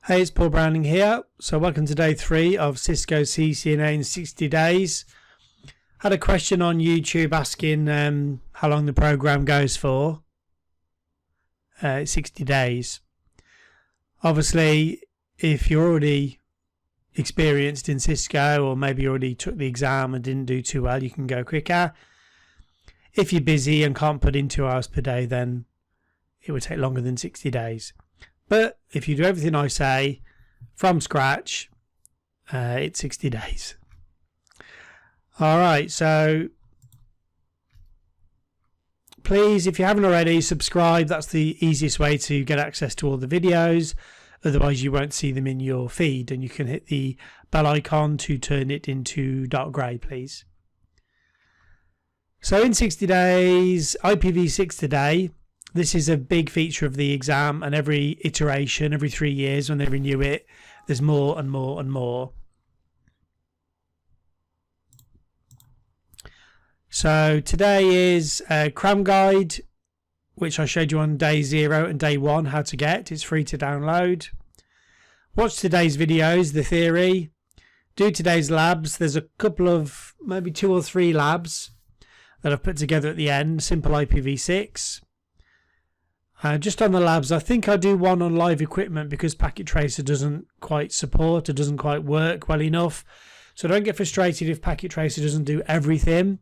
Hey, it's Paul Browning here. So welcome to day 3 of Cisco CCNA in 60 days. Had a question on YouTube asking how long the program goes for. 60 days. Obviously, if you're already experienced in Cisco, or maybe you already took the exam and didn't do too well, you can go quicker. If you're busy and can't put in 2 hours per day, then it would take longer than 60 days. But if you do everything I say from scratch, it's 60 days. Alright, so please, if you haven't already, subscribe. That's the easiest way to get access to all the videos. Otherwise, you won't see them in your feed, and you can hit the bell icon to turn it into dark grey, please. So in 60 days, Ipv6 today. This is a big feature of the exam, and every iteration, every 3 years when they renew it, there's more and more and more. So today is a cram guide, which I showed you on day 0 and day 1 how to get. It's free to download. Watch today's videos, the theory. Do today's labs. There's a couple of, maybe 2 or 3 labs that I've put together at the end. Simple Ipv6. Just on the labs, I think I do one on live equipment because Packet Tracer doesn't quite support, it doesn't quite work well enough. So don't get frustrated if Packet Tracer doesn't do everything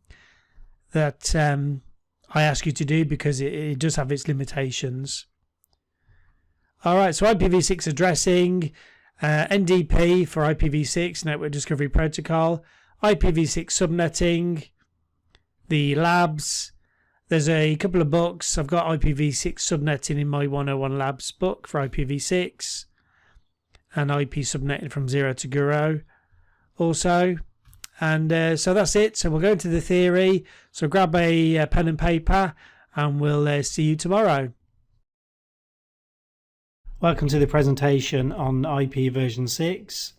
that I ask you to do, because it does have its limitations. Alright, so Ipv6 addressing, NDP for Ipv6, Network Discovery Protocol, Ipv6 subnetting, the labs. There's a couple of books. I've got Ipv6 Subnetting in my 101 Labs book for Ipv6, and IP Subnetting from 0 to Guru also. And so that's it. So we'll go into the theory. So grab a pen and paper, and we'll see you tomorrow. Welcome to the presentation on IP Version 6.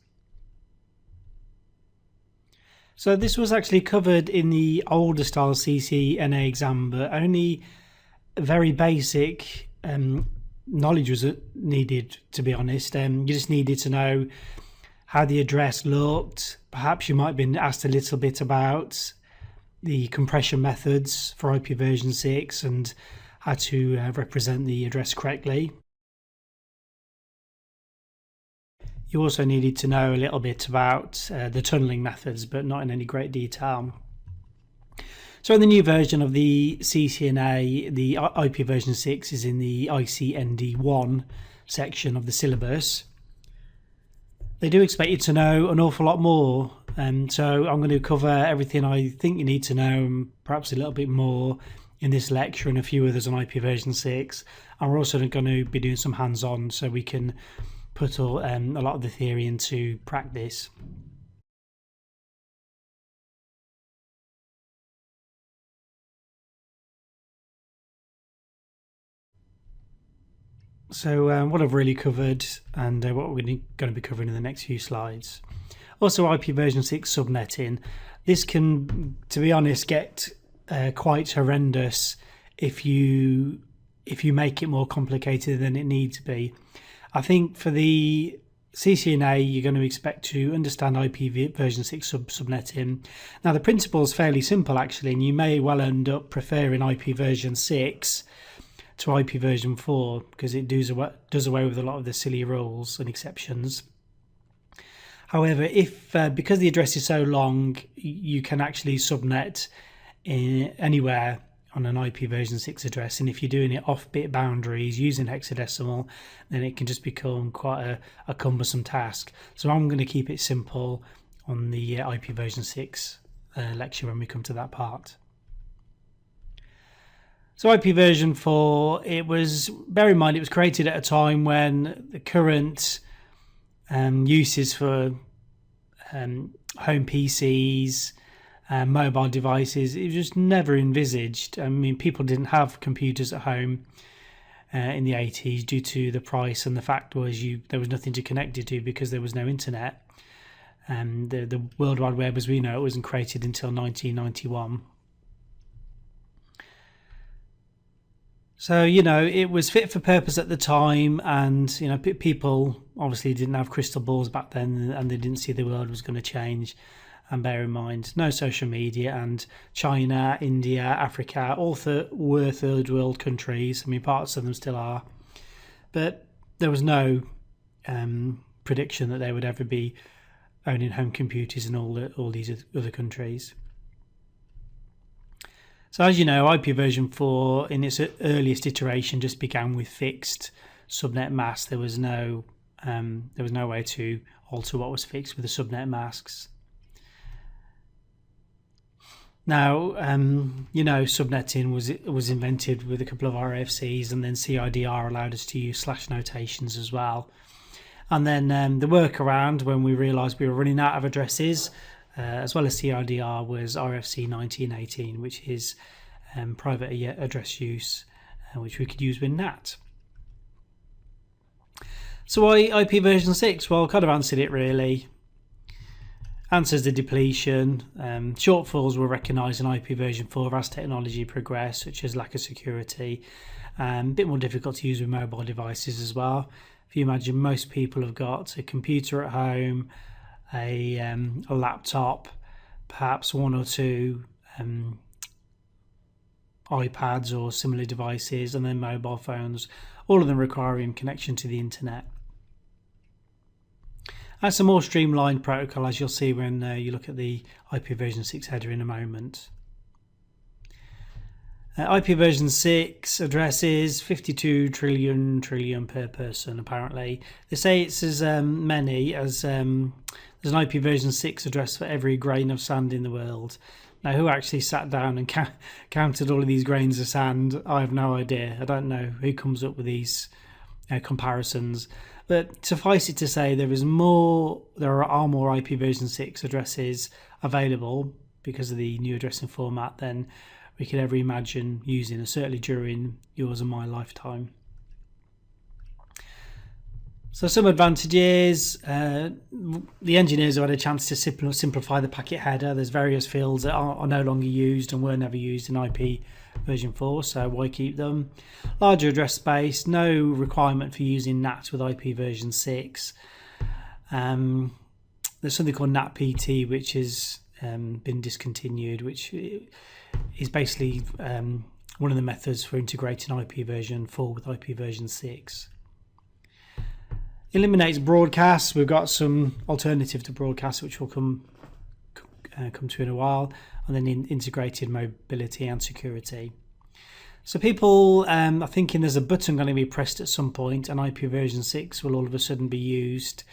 So this was actually covered in the older style CCNA exam, but only very basic knowledge was needed, to be honest. You just needed to know how the address looked. Perhaps you might have been asked a little bit about the compression methods for IP Version 6 and how to represent the address correctly. You also needed to know a little bit about the tunneling methods, but not in any great detail. So in the new version of the CCNA, the IP Version 6 is in the ICND1 section of the syllabus. They do expect you to know an awful lot more, so I'm going to cover everything I think you need to know, and perhaps a little bit more in this lecture and a few others on IP Version 6. And we're also going to be doing some hands-on so we can put a lot of the theory into practice. So what I've really covered, and what we're going to be covering in the next few slides. Also IP Version 6 subnetting. This can, to be honest, get quite horrendous if you make it more complicated than it needs to be. I think for the CCNA, you're going to expect to understand IP Version 6 subnetting. Now, the principle is fairly simple, actually, and you may well end up preferring IP Version 6 to IP Version 4 because it does away with a lot of the silly rules and exceptions. However, if because the address is so long, you can actually subnet anywhere on an IP Version 6 address, and if you're doing it off bit boundaries using hexadecimal, then it can just become quite a cumbersome task. So I'm going to keep it simple on the IP Version 6 lecture when we come to that part. So IP Version 4, bear in mind it was created at a time when the current uses for home PCs, mobile devices, it was just never envisaged. I mean, people didn't have computers at home in the 80s due to the price, and the fact was there was nothing to connect it to because there was no internet. The World Wide Web as we know it wasn't created until 1991. So, it was fit for purpose at the time, and, people obviously didn't have crystal balls back then, and they didn't see the world was going to change. And bear in mind, no social media, and China, India, Africa, all were third world countries. I mean, parts of them still are. But there was no prediction that they would ever be owning home computers in all these other countries. So as you know, IP version 4 in its earliest iteration just began with fixed subnet masks. There was no way to alter what was fixed with the subnet masks. Now, subnetting was invented with a couple of RFCs, and then CIDR allowed us to use slash notations as well. And then the workaround, when we realised we were running out of addresses, as well as CIDR, was RFC 1918, which is private address use, which we could use with NAT. So why IP version 6? Well, I kind of answered it really. Answers the depletion. Shortfalls were recognised in IP version 4 as technology progressed, such as lack of security. A bit more difficult to use with mobile devices as well. If you imagine, most people have got a computer at home, a laptop, perhaps one or two iPads or similar devices, and then mobile phones, all of them requiring connection to the internet. That's a more streamlined protocol, as you'll see when you look at the IP version 6 header in a moment. IP version 6 addresses 52 trillion per person, apparently. They say it's as many as there's an IP version 6 address for every grain of sand in the world. Now, who actually sat down and counted all of these grains of sand? I have no idea. I don't know who comes up with these comparisons. But suffice it to say, there are more IP version 6 addresses available because of the new addressing format than we could ever imagine using, certainly during yours and my lifetime. So some advantages. The engineers have had a chance to simplify the packet header. There's various fields that are no longer used and were never used in IP version 4, so why keep them? Larger address space, no requirement for using NAT with IP version 6. There's something called NAT-PT, which has been discontinued, which is basically one of the methods for integrating IP version 4 with IP version 6. Eliminates broadcasts. We've got some alternative to broadcasts, which we'll come to in a while, and then integrated mobility and security. So people are thinking there's a button going to be pressed at some point and IP version 6 will all of a sudden be used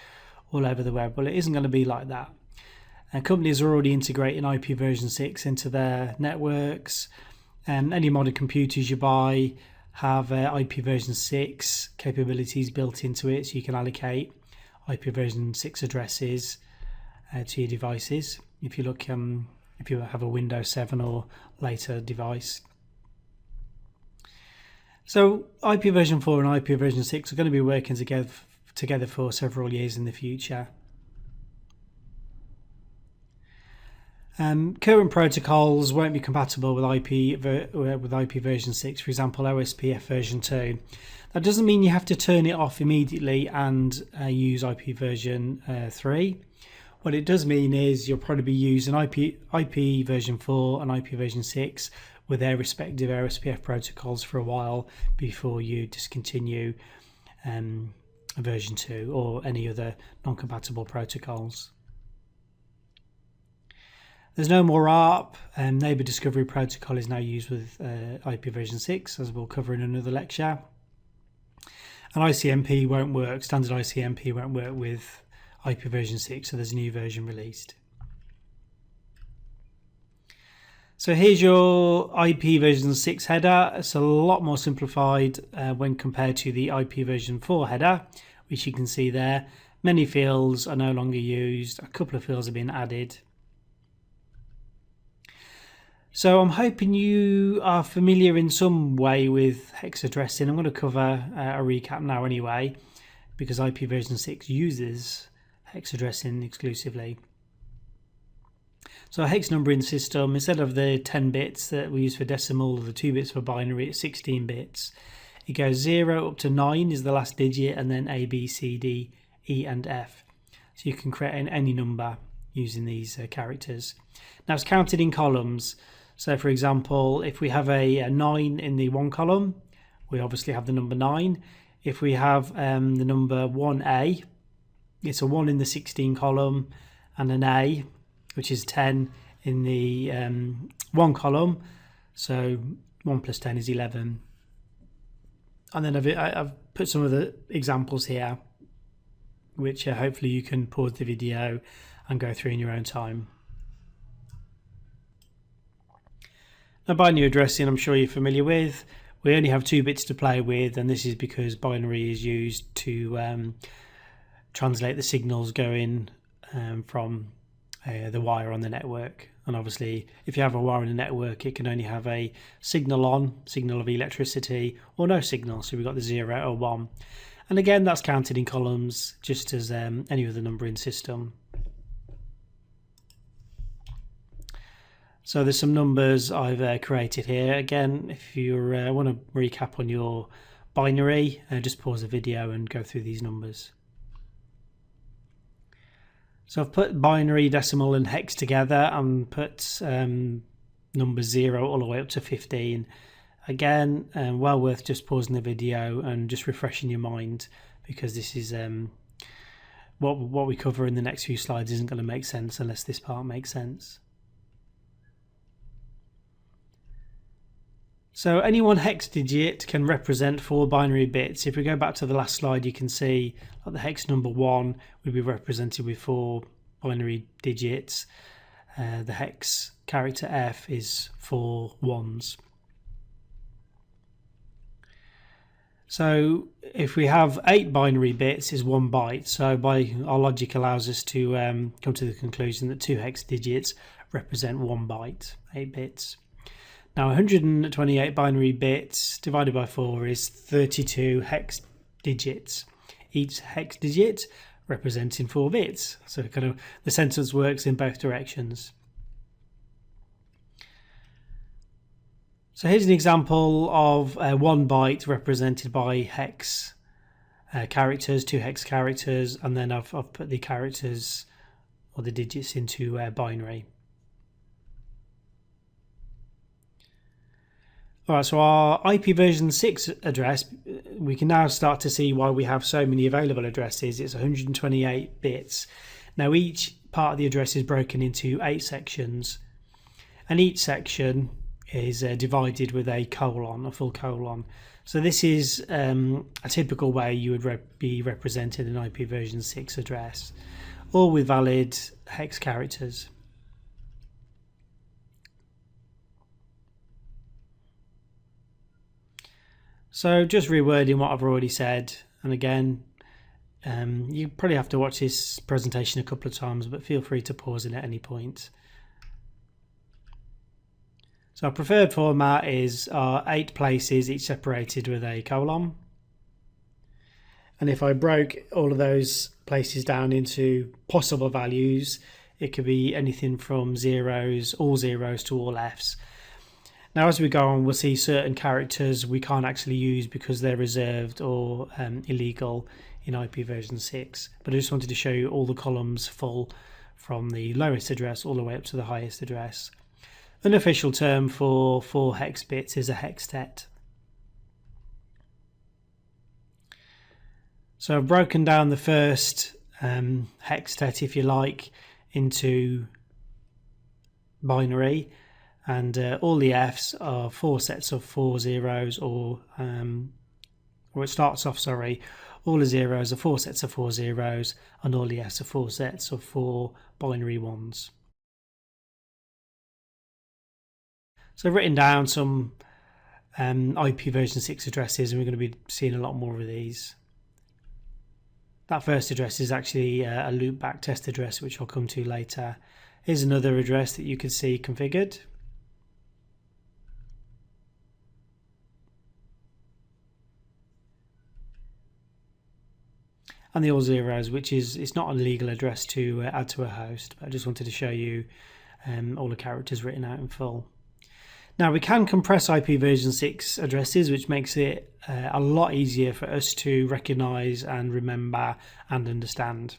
all over the web. Well, it isn't going to be like that. Companies are already integrating IP version 6 into their networks. Any modern computers you buy have IP version 6 capabilities built into it, so you can allocate IP version 6 addresses to your devices. If you look, if you have a Windows 7 or later device. So IP version 4 and IP version 6 are going to be working together for several years in the future. Current protocols won't be compatible with IP version 6, for example OSPF version 2. That doesn't mean you have to turn it off immediately and use IP version 3. What it does mean is you'll probably be using IP version 4 and IP version 6 with their respective OSPF protocols for a while before you discontinue version 2 or any other non-compatible protocols. There's no more ARP. Neighbour Discovery Protocol is now used with IP version 6, as we'll cover in another lecture. And ICMP won't work. Standard ICMP won't work with IP version 6, so there's a new version released. So here's your IP version 6 header. It's a lot more simplified when compared to the IP version 4 header, which you can see there. Many fields are no longer used. A couple of fields have been added. So I'm hoping you are familiar in some way with hex addressing. I'm going to cover a recap now anyway, because IP version 6 uses hex addressing exclusively. So a hex numbering system, instead of the 10 bits that we use for decimal or the 2 bits for binary, it's 16 bits. It goes 0 up to 9 is the last digit, and then A, B, C, D, E and F. So you can create any number using these characters. Now it's counted in columns. So for example, if we have a 9 in the one column, we obviously have the number 9. If we have the number 1A, it's a 1 in the 16 column, and an A, which is 10 in the one column. So 1 plus 10 is 11. And then I've put some of the examples here, which hopefully you can pause the video and go through in your own time. Now, binary addressing, I'm sure you're familiar with. We only have 2 bits to play with, and this is because binary is used to translate the signals going from the wire on the network. And obviously, if you have a wire in the network, it can only have a signal on, signal of electricity, or no signal. So we've got the 0 or 1. And again, that's counted in columns, just as any other numbering system. So there's some numbers I've created here. Again, if you want to recap on your binary, just pause the video and go through these numbers. So I've put binary, decimal and hex together and put numbers 0 all the way up to 15. Again, well worth just pausing the video and just refreshing your mind, because this is what we cover in the next few slides isn't going to make sense unless this part makes sense. So any one hex digit can represent 4 binary bits. If we go back to the last slide, you can see that the hex number 1 would be represented with 4 binary digits. The hex character F is 4 ones. So if we have 8 binary bits, is 1 byte. So by our logic allows us to come to the conclusion that 2 hex digits represent 1 byte, 8 bits. Now 128 binary bits divided by 4 is 32 hex digits. Each hex digit representing 4 bits. So kind of the sentence works in both directions. So here's an example of 1 byte represented by hex characters, 2 hex characters, and then I've put the characters or the digits into binary. Alright, so our Ipv Version 6 address, we can now start to see why we have so many available addresses. It's 128 bits. Now each part of the address is broken into 8 sections, and each section is divided with a colon, a full colon. So this is a typical way you would be represented an Ipv Version 6 address, all with valid hex characters. So just rewording what I've already said, and again, you probably have to watch this presentation a couple of times, but feel free to pause it at any point. So our preferred format is 8 places, each separated with a colon. And if I broke all of those places down into possible values, it could be anything from zeros, all zeros, to all Fs. Now as we go on, we'll see certain characters we can't actually use because they're reserved or illegal in Ipv Version 6. But I just wanted to show you all the columns full from the lowest address all the way up to the highest address. An official term for 4 hex bits is a hextet. So I've broken down the first hextet, if you like, into binary, and all the Fs are 4 sets of 4 zeros, or it starts off, sorry, all the zeros are 4 sets of 4 zeros, and all the Fs are 4 sets of 4 binary ones. So I've written down some Ipv Version 6 addresses, and we're going to be seeing a lot more of these. That first address is actually a loopback test address, which I'll come to later. Here's another address that you can see configured. And the all zeros, which is, it's not a legal address to add to a host, but I just wanted to show you all the characters written out in full. Now we can compress Ipv6 addresses, which makes it a lot easier for us to recognize and remember and understand.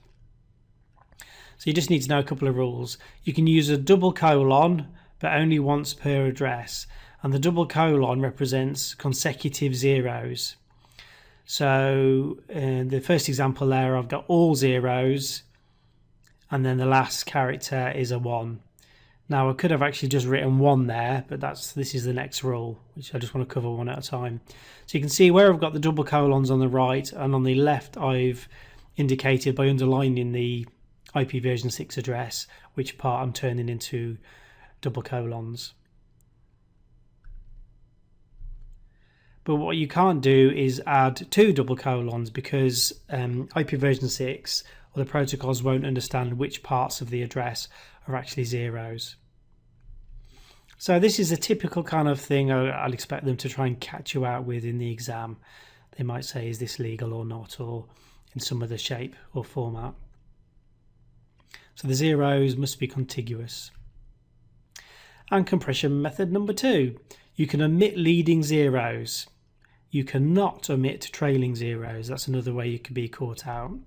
So you just need to know a couple of rules. You can use a double colon, but only once per address. And the double colon represents consecutive zeros. So in the first example there, I've got all zeros, and then the last character is a 1. Now I could have actually just written 1 there, but this is the next rule, which I just want to cover one at a time. So you can see where I've got the double colons on the right, and on the left I've indicated by underlining the Ipv Version 6 address which part I'm turning into double colons. But what you can't do is add 2 double colons, because Ipv Version 6 or the protocols won't understand which parts of the address are actually zeros. So this is a typical kind of thing I'll expect them to try and catch you out with in the exam. They might say, is this legal or not, or in some other shape or format. So the zeros must be contiguous. And compression method number 2. You can omit leading zeros. You cannot omit trailing zeros. That's another way you could be caught out.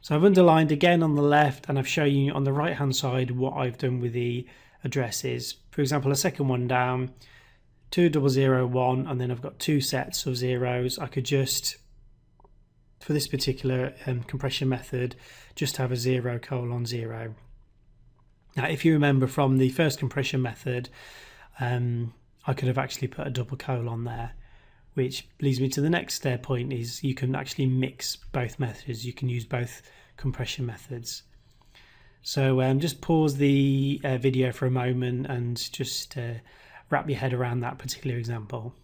So I've underlined again on the left, and I've shown you on the right hand side what I've done with the addresses. For example, a second one down, 2001, and then I've got 2 sets of zeros. I could just, for this particular compression method, just have a 0:0. Now if you remember from the first compression method, I could have actually put a double colon there, which leads me to the next point, is you can actually mix both methods. You can use both compression methods. So just pause the video for a moment and just wrap your head around that particular example.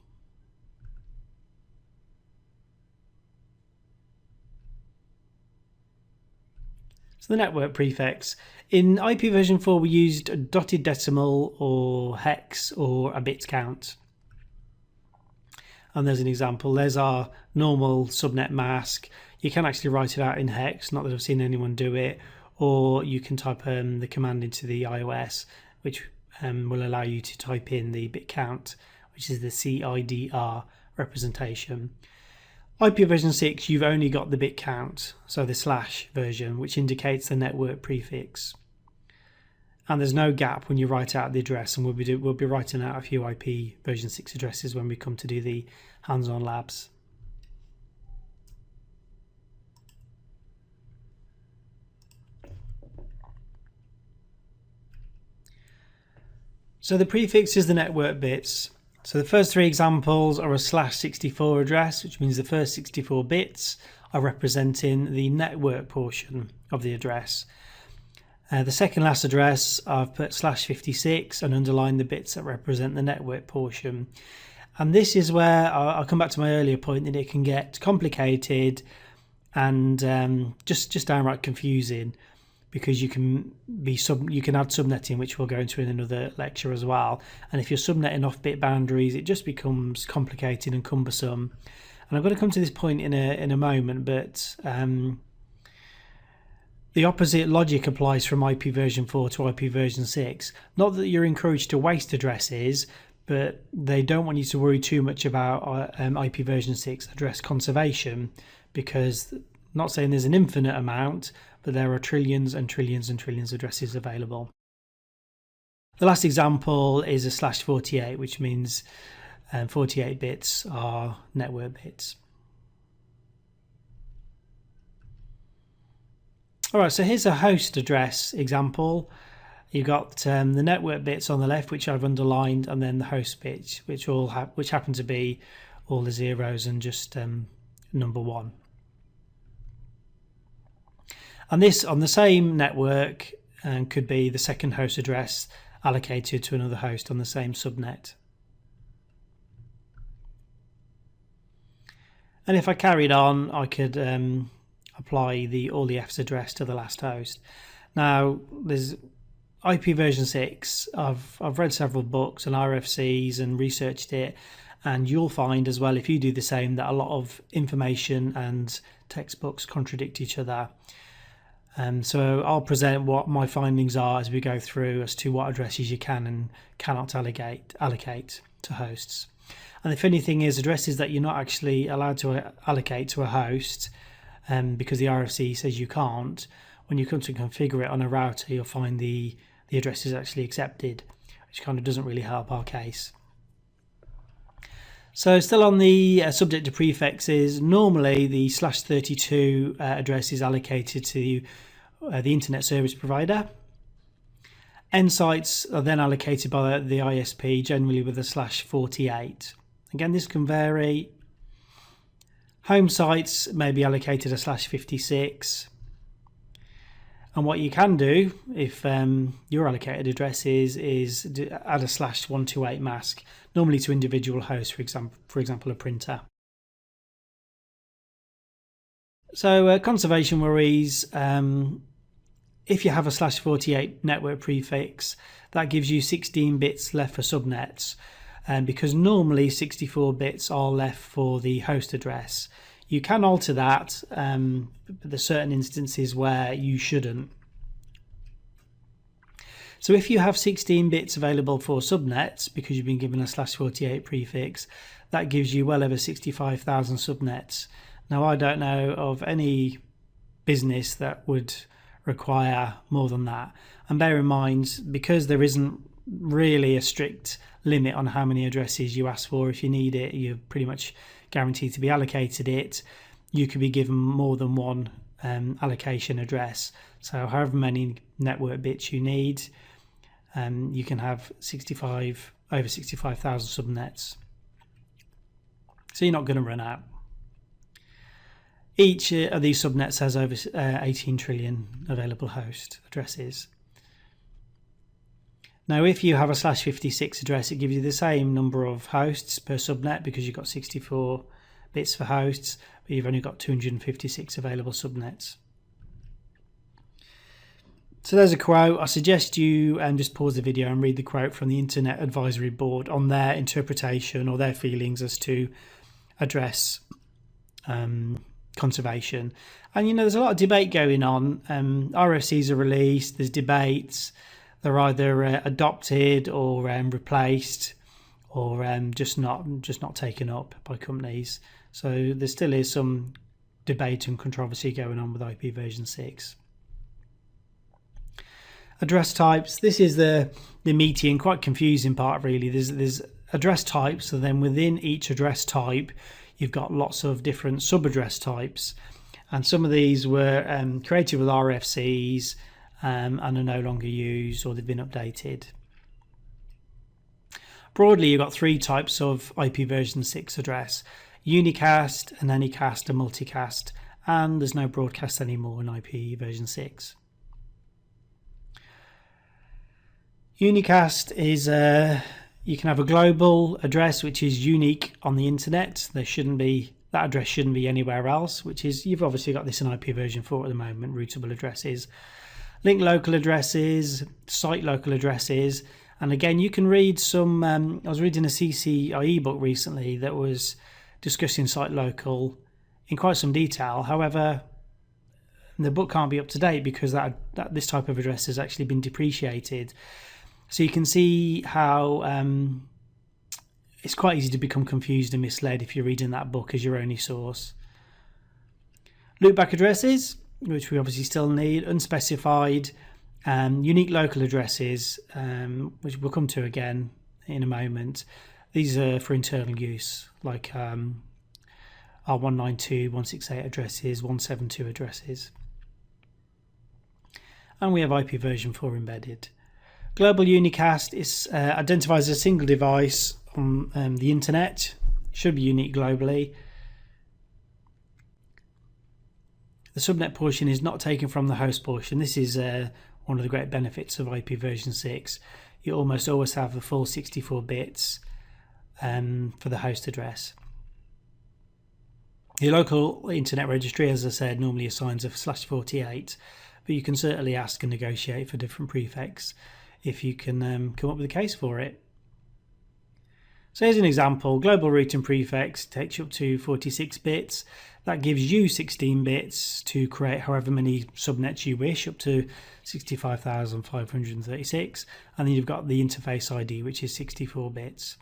So the network prefix. In IP version 4 we used a dotted decimal or hex or a bit count. And there's an example. There's our normal subnet mask. You can actually write it out in hex, not that I've seen anyone do it, or you can type the command into the iOS, which will allow you to type in the bit count, which is the CIDR representation. IP version 6, you've only got the bit count, so the / version, which indicates the network prefix. And there's no gap when you write out the address, and we'll be writing out a few IP version 6 addresses when we come to do the hands-on labs. So the prefix is the network bits. So the first 3 examples are a /64 address, which means the first 64 bits are representing the network portion of the address. The second last address, I've put /56 and underlined the bits that represent the network portion. And this is where I'll come back to my earlier point that it can get complicated and just downright confusing, because you can add subnetting, which we'll go into in another lecture as well. And if you're subnetting off bit boundaries, it just becomes complicated and cumbersome. And I'm going to come to this point in a moment, but the opposite logic applies from IP version 4 to IP version 6. Not that you're encouraged to waste addresses, but they don't want you to worry too much about IP version 6 address conservation, because not saying there's an infinite amount, but there are trillions and trillions and trillions of addresses available. The last example is a /48, which means 48 bits are network bits. Alright, so here's a host address example. You've got the network bits on the left, which I've underlined, and then the host bits, which happen to be all the zeros and just number 1. And this on the same network could be the second host address allocated to another host on the same subnet. And if I carried on, I could apply all the F's address to the last host. Now there's IP version 6. I've read several books and RFCs and researched it, and you'll find as well, if you do the same, that a lot of information and textbooks contradict each other. So I'll present what my findings are as we go through as to what addresses you can and cannot allocate to hosts. And the funny thing is, addresses that you're not actually allowed to allocate to a host, because the RFC says you can't, when you come to configure it on a router, you'll find the address is actually accepted, which kind of doesn't really help our case. So still on the subject of prefixes, normally the /32 address is allocated to the internet service provider. End sites are then allocated by the ISP, generally with a /48. Again, this can vary. Home sites may be allocated a /56. And what you can do if your allocated address is add a /128 mask, normally to individual hosts, for example, a printer. So conservation worries. If you have a /48 network prefix, that gives you 16 bits left for subnets, because normally 64 bits are left for the host address. You can alter that, but there's certain instances where you shouldn't. So if you have 16 bits available for subnets, because you've been given a /48 prefix, that gives you well over 65,000 subnets. Now, I don't know of any business that would require more than that. And bear in mind, because there isn't really a strict limit on how many addresses you ask for, if you need it, you're pretty much guaranteed to be allocated it. You could be given more than one allocation address. So however many network bits you need, you can have over 65,000 subnets. So you're not going to run out. Each of these subnets has over 18 trillion available host addresses. Now, if you have a /56 address, it gives you the same number of hosts per subnet, because you've got 64 bits for hosts, but you've only got 256 available subnets. So there's a quote. I suggest you just pause the video and read the quote from the Internet Advisory Board on their interpretation or their feelings as to address conservation. And there's a lot of debate going on. RFCs are released, there's debates. They're either adopted or replaced, or just not taken up by companies. So there still is some debate and controversy going on with Ipv Version 6. Address types. This is the meaty and quite confusing part, really. There's address types, and then within each address type, you've got lots of different sub-address types. And some of these were created with RFCs, and are no longer used, or they've been updated. Broadly, you've got three types of Ipv Version 6 address: Unicast, an Anycast, a Multicast, and there's no broadcast anymore in Ipv Version 6. Unicast is you can have a global address which is unique on the internet. That address shouldn't be anywhere else, which is, you've obviously got this in Ipv Version 4 at the moment, routable addresses. Link local addresses, site local addresses, and again you can read some. I was reading a CCIE book recently that was discussing site local in quite some detail. However, the book can't be up to date because this type of address has actually been depreciated. So you can see how it's quite easy to become confused and misled if you're reading that book as your only source. Loopback addresses, which we obviously still need, unspecified, unique local addresses, which we'll come to again in a moment. These are for internal use, like R192, 168 addresses, 172 addresses. And we have Ipv Version 4 embedded. Global Unicast identifies a single device on the internet, should be unique globally. The subnet portion is not taken from the host portion. This is one of the great benefits of Ipv Version 6. You almost always have the full 64 bits for the host address. Your local internet registry, as I said, normally assigns a /48, but you can certainly ask and negotiate for different prefix if you can come up with a case for it. So here's an example. Global routing prefix takes you up to 46 bits. That gives you 16 bits to create however many subnets you wish, up to 65,536. And then you've got the interface ID, which is 64 bits.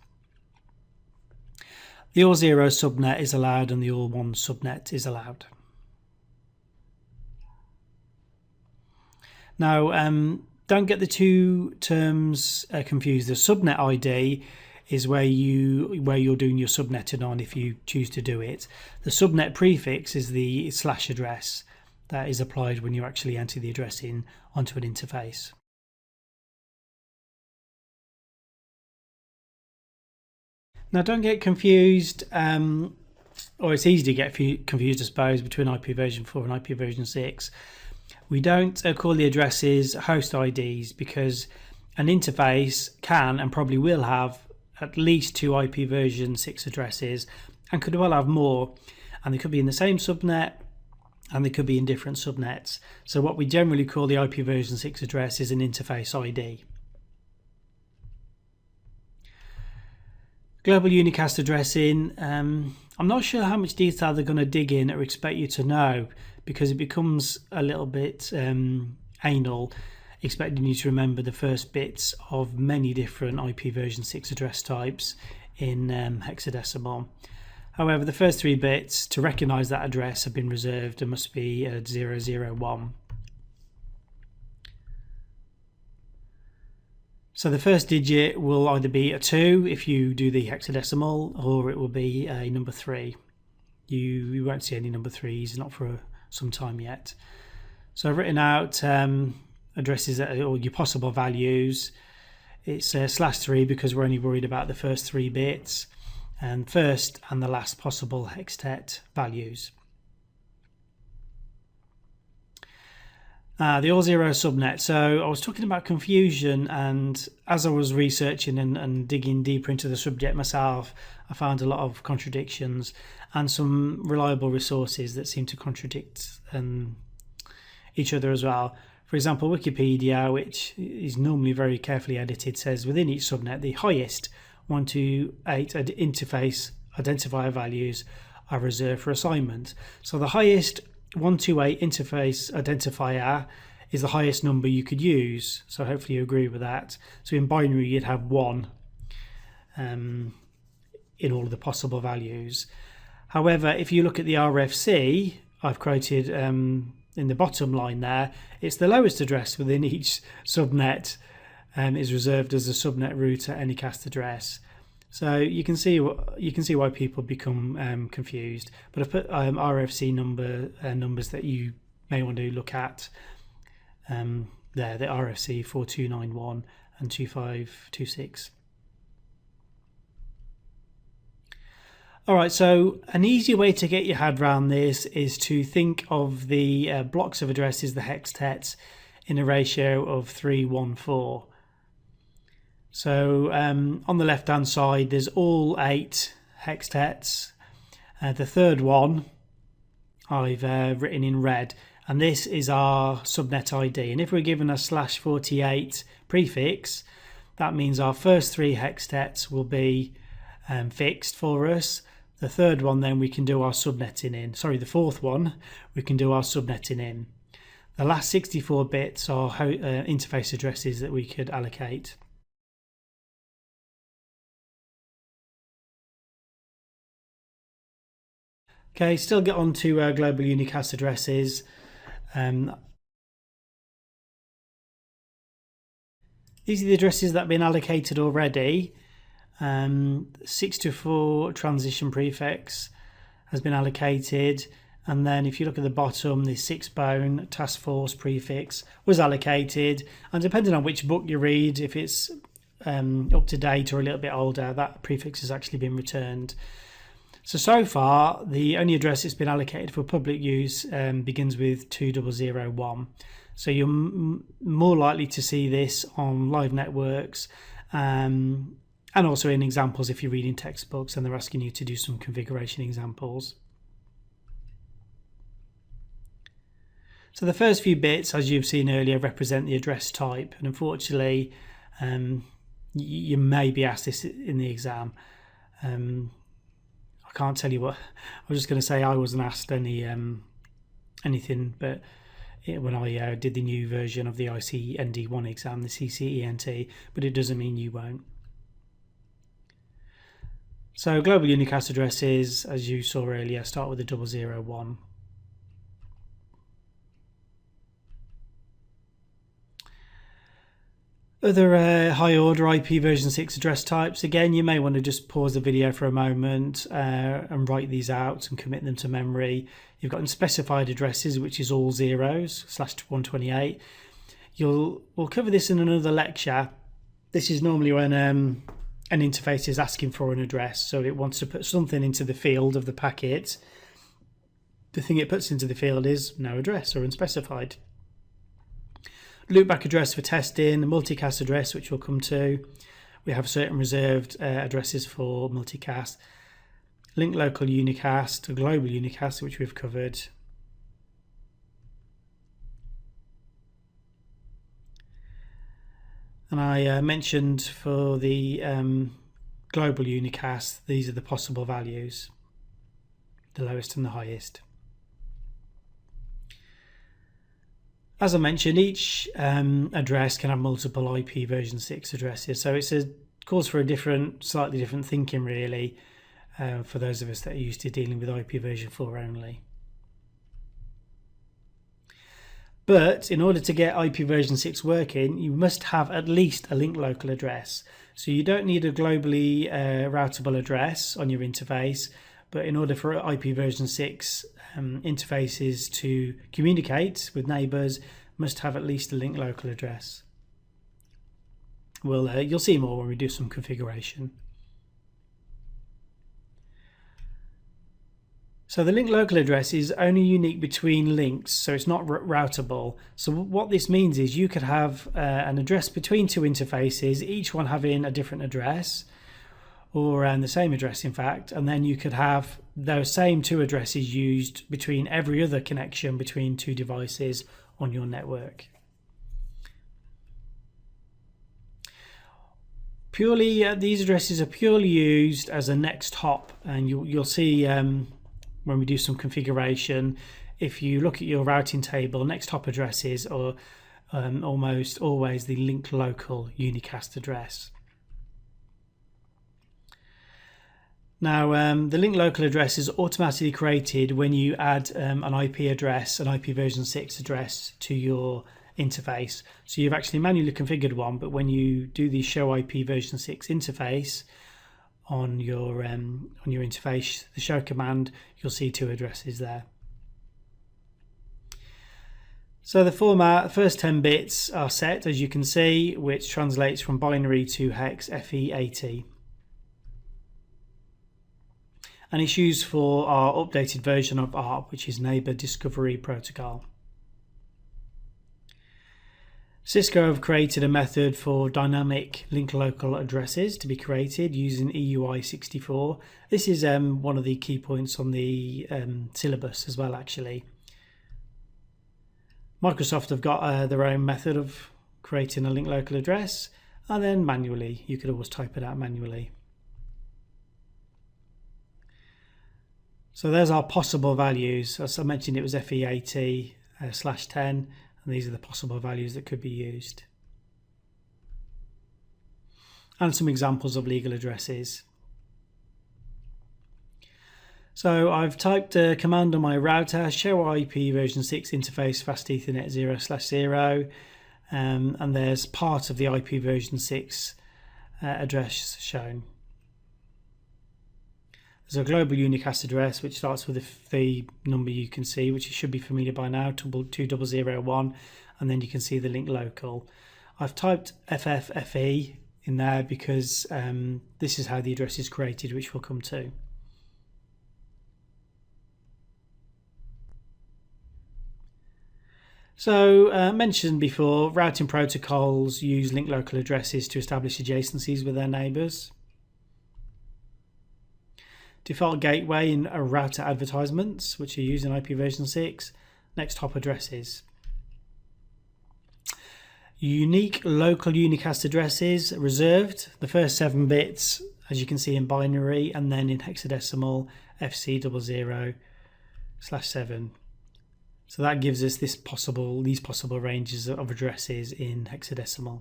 The all 0 subnet is allowed and the all 1 subnet is allowed. Now, don't get the two terms confused. The subnet ID is where you're doing your subnetting on if you choose to do it. The subnet prefix is the / address that is applied when you actually enter the address in onto an interface. Now don't get confused, or it's easy to get confused I suppose, between IP version 4 and IP version 6. We don't call the addresses host IDs because an interface can and probably will have at least 2 IP version 6 addresses and could well have more, and they could be in the same subnet and they could be in different subnets. So what we generally call the IP version 6 address is an interface ID. Global Unicast addressing, I'm not sure how much detail they're going to dig in or expect you to know, because it becomes a little bit anal, expecting you to remember the first bits of many different IP version 6 address types in hexadecimal. However, the first 3 bits to recognise that address have been reserved and must be 001. So the first digit will either be a 2 if you do the hexadecimal, or it will be a number 3. You won't see any number 3s, not for some time yet. So I've written out addresses or your possible values. It's /3 because we're only worried about the first 3 bits, and first and the last possible hextet values. The all 0 subnet. So I was talking about confusion, and as I was researching and digging deeper into the subject myself, I found a lot of contradictions and some reliable resources that seem to contradict each other as well. For example, Wikipedia, which is normally very carefully edited, says within each subnet the highest 128 interface identifier values are reserved for assignment. So the highest 128 interface identifier is the highest number you could use. So hopefully you agree with that. So in binary you'd have 1 in all of the possible values. However, if you look at the RFC I've quoted in the bottom line there, it's the lowest address within each subnet is reserved as a subnet router Unicast address. So you can see why people become confused. But I've put RFC numbers that you may want to look at there, the RFC 4291 and 2526. Alright, so an easy way to get your head around this is to think of the blocks of addresses, the hextets, in a ratio of 3:1:4. So on the left hand side there's all 8 hextets. The third one I've written in red, and this is our subnet ID, and if we're given a /48 prefix, that means our first 3 hextets will be fixed for us. The third one then we can do our subnetting in. Sorry, the fourth one we can do our subnetting in. The last 64 bits are interface addresses that we could allocate. Okay, still get on to global unicast addresses. These are the addresses that have been allocated already. 624 transition prefix has been allocated, and then if you look at the bottom, the 6-bone task force prefix was allocated, and depending on which book you read, if it's up to date or a little bit older, that prefix has actually been returned. So far the only address that's been allocated for public use begins with 2001. So you're more likely to see this on live networks, and also in examples if you're reading textbooks and they're asking you to do some configuration examples. So the first few bits, as you've seen earlier, represent the address type, and unfortunately you may be asked this in the exam. I can't tell you what. I was just going to say I wasn't asked anything, but when I did the new version of the ICND1 exam, the CCENT, but it doesn't mean you won't. So global unicast addresses, as you saw earlier, start with a 001. Other high order Ipv6 address types, again, you may want to just pause the video for a moment and write these out and commit them to memory. You've got unspecified addresses, which is all zeros, /128. We'll cover this in another lecture. This is normally when an interface is asking for an address, so it wants to put something into the field of the packet. The thing it puts into the field is no address or unspecified. Loopback address for testing, multicast address, which we'll come to. We have certain reserved addresses for multicast. Link local unicast, a global unicast, which we've covered. And I mentioned for the global unicast, these are the possible values, the lowest and the highest. As I mentioned, each address can have multiple Ipv6 addresses, so it's a calls for a slightly different thinking really for those of us that are used to dealing with IPv4 only. But in order to get Ipv6 working, you must have at least a link local address. So you don't need a globally routable address on your interface, but in order for Ipv6 interfaces to communicate with neighbours, must have at least a link local address. Well, you'll see more when we do some configuration. So the link local address is only unique between links, so it's not routable. So what this means is you could have an address between two interfaces, each one having a different address, or the same address in fact, and then you could have those same two addresses used between every other connection between two devices on your network. Purely, these addresses are purely used as a next hop, and you'll see when we do some configuration, if you look at your routing table, next hop addresses are almost always the link local unicast address. Now, the link local address is automatically created when you add an IP address, an Ipv6 address to your interface. So you've actually manually configured one, but when you do the show Ipv6 interface on your interface, the show command, you'll see two addresses there. So the format, the first 10 bits are set, as you can see, which translates from binary to hex FE80. And it's used for our updated version of ARP, which is Neighbour Discovery Protocol. Cisco have created a method for dynamic link local addresses to be created using EUI64. This is one of the key points on the syllabus as well, actually. Microsoft have got their own method of creating a link local address, and then manually, you could always type it out manually. So there's our possible values. As I mentioned, it was FE80 /10, and these are the possible values that could be used. And some examples of legal addresses. So I've typed a command on my router, show Ipv6 interface fast Ethernet 0/0, and there's part of the Ipv6 address shown. There's a global unicast address which starts with the number you can see, which you should be familiar by now, 2001, and then you can see the link local. I've typed FFFE in there because this is how the address is created, which we'll come to. So mentioned before, routing protocols use link local addresses to establish adjacencies with their neighbours. Default gateway in a router advertisements, which are used in Ipv6, next hop addresses. Unique local unicast addresses reserved. The first 7 bits as you can see in binary, and then in hexadecimal FC00/7. So that gives us these possible ranges of addresses in hexadecimal.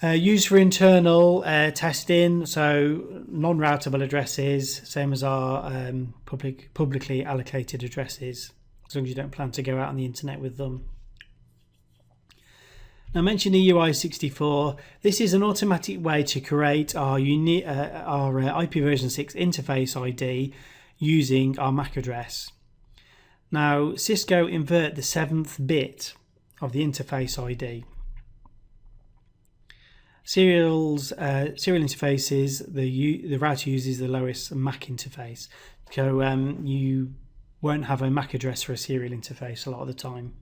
Used for internal testing, so non-routable addresses, same as our publicly allocated addresses, as long as you don't plan to go out on the internet with them. Now, I mentioned EUI64. This is an automatic way to create our Ipv6 interface ID using our MAC address. Now, Cisco invert the 7th bit of the interface ID. Serial interfaces, the router uses the lowest MAC interface. So you won't have a MAC address for a serial interface a lot of the time.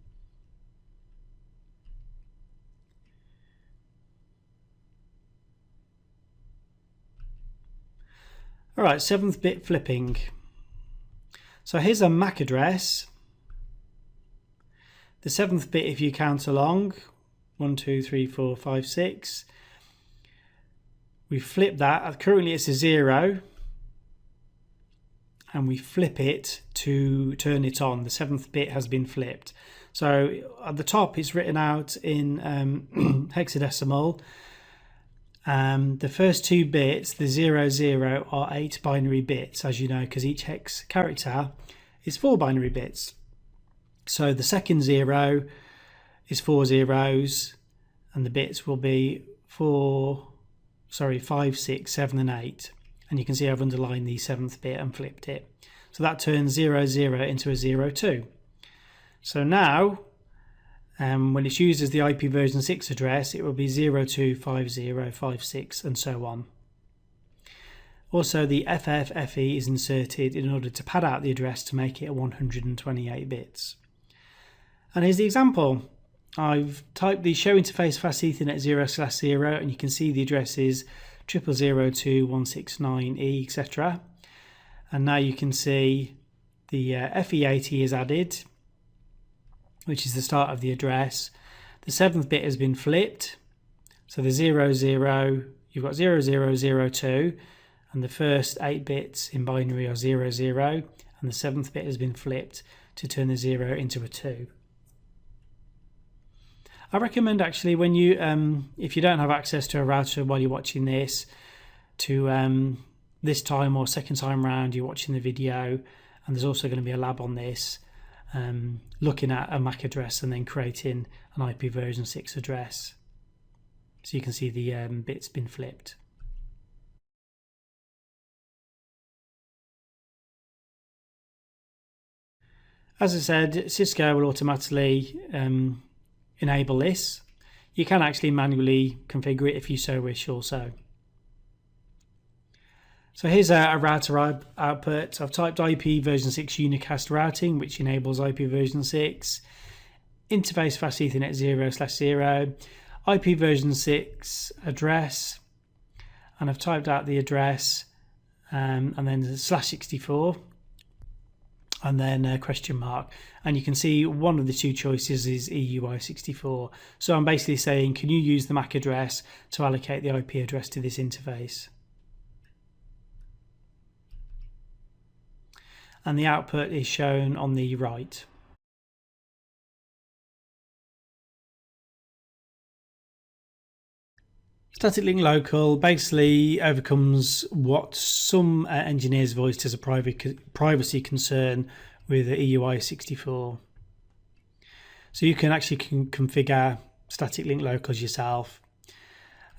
Alright, 7th bit flipping. So here's a MAC address. The 7th bit, if you count along, 1, 2, 3, 4, 5, 6. We flip that. Currently it's a 0. And we flip it to turn it on. The 7th bit has been flipped. So at the top it's written out in hexadecimal. The first 2 bits, the 0, 0, are 8 binary bits, as you know, because each hex character is 4 binary bits. So the second 0 is 4 zeros, and the bits will be 5, 6, 7, and 8. And you can see I've underlined the 7th bit and flipped it. So that turns 0, 0 into a 0, 2. So now, when it's used as the IP version 6 address, it will be 025056 and so on. Also, the FFFE is inserted in order to pad out the address to make it 128 bits. And here's the example. I've typed the show interface fast Ethernet 0/0, and you can see the addresses 0002.169e, etc. And now you can see the FE80 is added, which is the start of the address. The 7th bit has been flipped. So the 0, 0, you've got 0, 0, 0, 2, and the first 8 bits in binary are 0, 0, and the 7th bit has been flipped to turn the 0 into a 2. I recommend actually when you, if you don't have access to a router while you're watching this, to this time or second time round you're watching the video, and there's also going to be a lab on this, looking at a MAC address and then creating an IP version 6 address. So you can see the bits been flipped. As I said, Cisco will automatically enable this. You can actually manually configure it if you so wish also. So here's a router output. I've typed IP version 6 Unicast routing, which enables IP version 6, interface fast Ethernet 0/0, IP version 6 address, and I've typed out the address and then /64 and then a question mark, and you can see one of the 2 choices is EUI64. So I'm basically saying, can you use the MAC address to allocate the IP address to this interface? And the output is shown on the right. Static link local basically overcomes what some engineers voiced as a privacy concern with the EUI64. So you can actually configure static link locals yourself.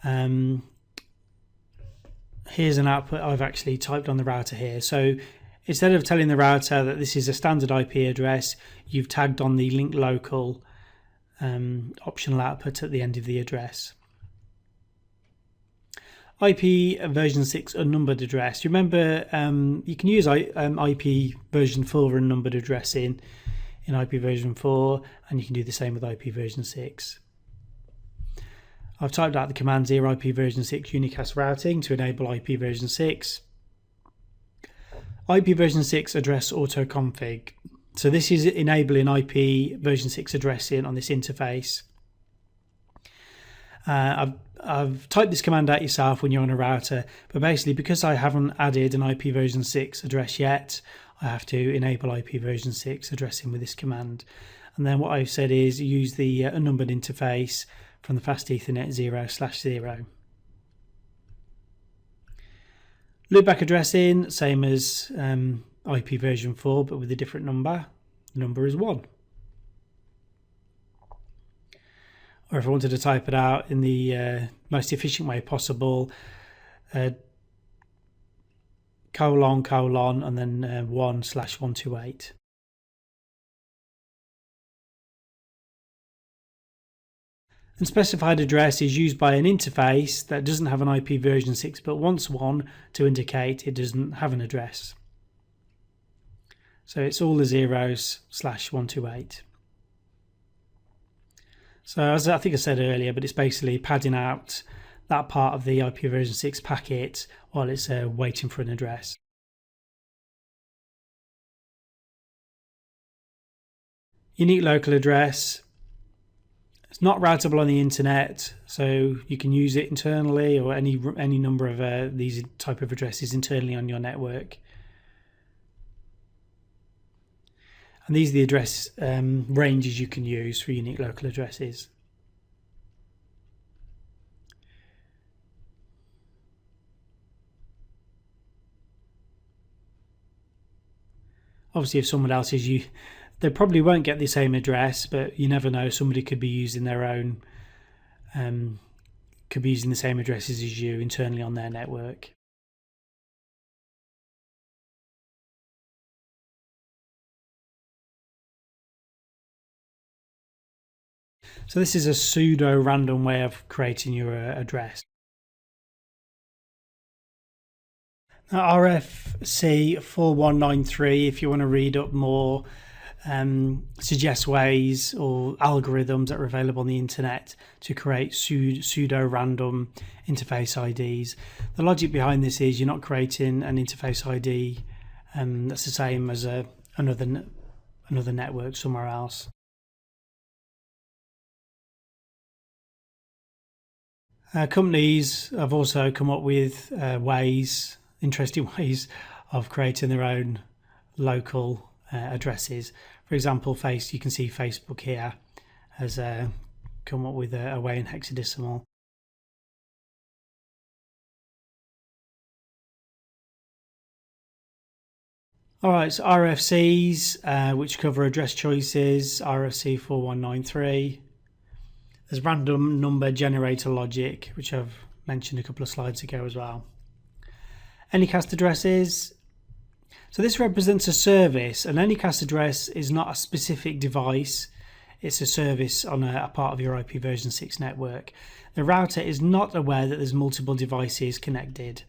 Here's an output I've actually typed on the router here. So instead of telling the router that this is a standard IP address, you've tagged on the link local optional output at the end of the address. IP version 6 unnumbered address. Remember, you can use IP version 4 unnumbered addressing in IP version 4, and you can do the same with IP version 6. I've typed out the commands here: IP version 6 Unicast routing to enable IP version 6. IP version 6 address autoconfig. So this is enabling IP version 6 addressing on this interface. I've typed this command out yourself when you're on a router, but basically because I haven't added an Ipv Version 6 address yet, I have to enable Ipv Version 6 addressing with this command. And then what I've said is use the unnumbered interface from the fast Ethernet 0/0. Loopback addressing, same as IP version 4, but with a different number. The number is 1. Or if I wanted to type it out in the most efficient way possible, colon, and then 1/128. Unspecified address is used by an interface that doesn't have an IP version 6 but wants one to indicate it doesn't have an address. So it's all the zeros /128. So as I think I said earlier, but it's basically padding out that part of the IP version 6 packet while it's waiting for an address. Unique local address. It's not routable on the internet, so you can use it internally or any number of these type of addresses internally on your network. And these are the address ranges you can use for unique local addresses. Obviously, if someone else is they probably won't get the same address, but you never know. Somebody could be using their own, could be using the same addresses as you internally on their network. So this is a pseudo random way of creating your address. Now, RFC 4193, if you want to read up more, suggest ways or algorithms that are available on the internet to create pseudo random interface IDs. The logic behind this is you're not creating an interface ID that's the same as another network somewhere else. Companies have also come up with interesting ways of creating their own local addresses. For example, you can see Facebook here has come up with a way in hexadecimal. Alright, so RFCs, which cover address choices, RFC 4193. There's random number generator logic, which I've mentioned a couple of slides ago as well. Unicast addresses. So this represents a service. An Unicast address is not a specific device. It's a service on a part of your IP version 6 network. The router is not aware that there's multiple devices connected.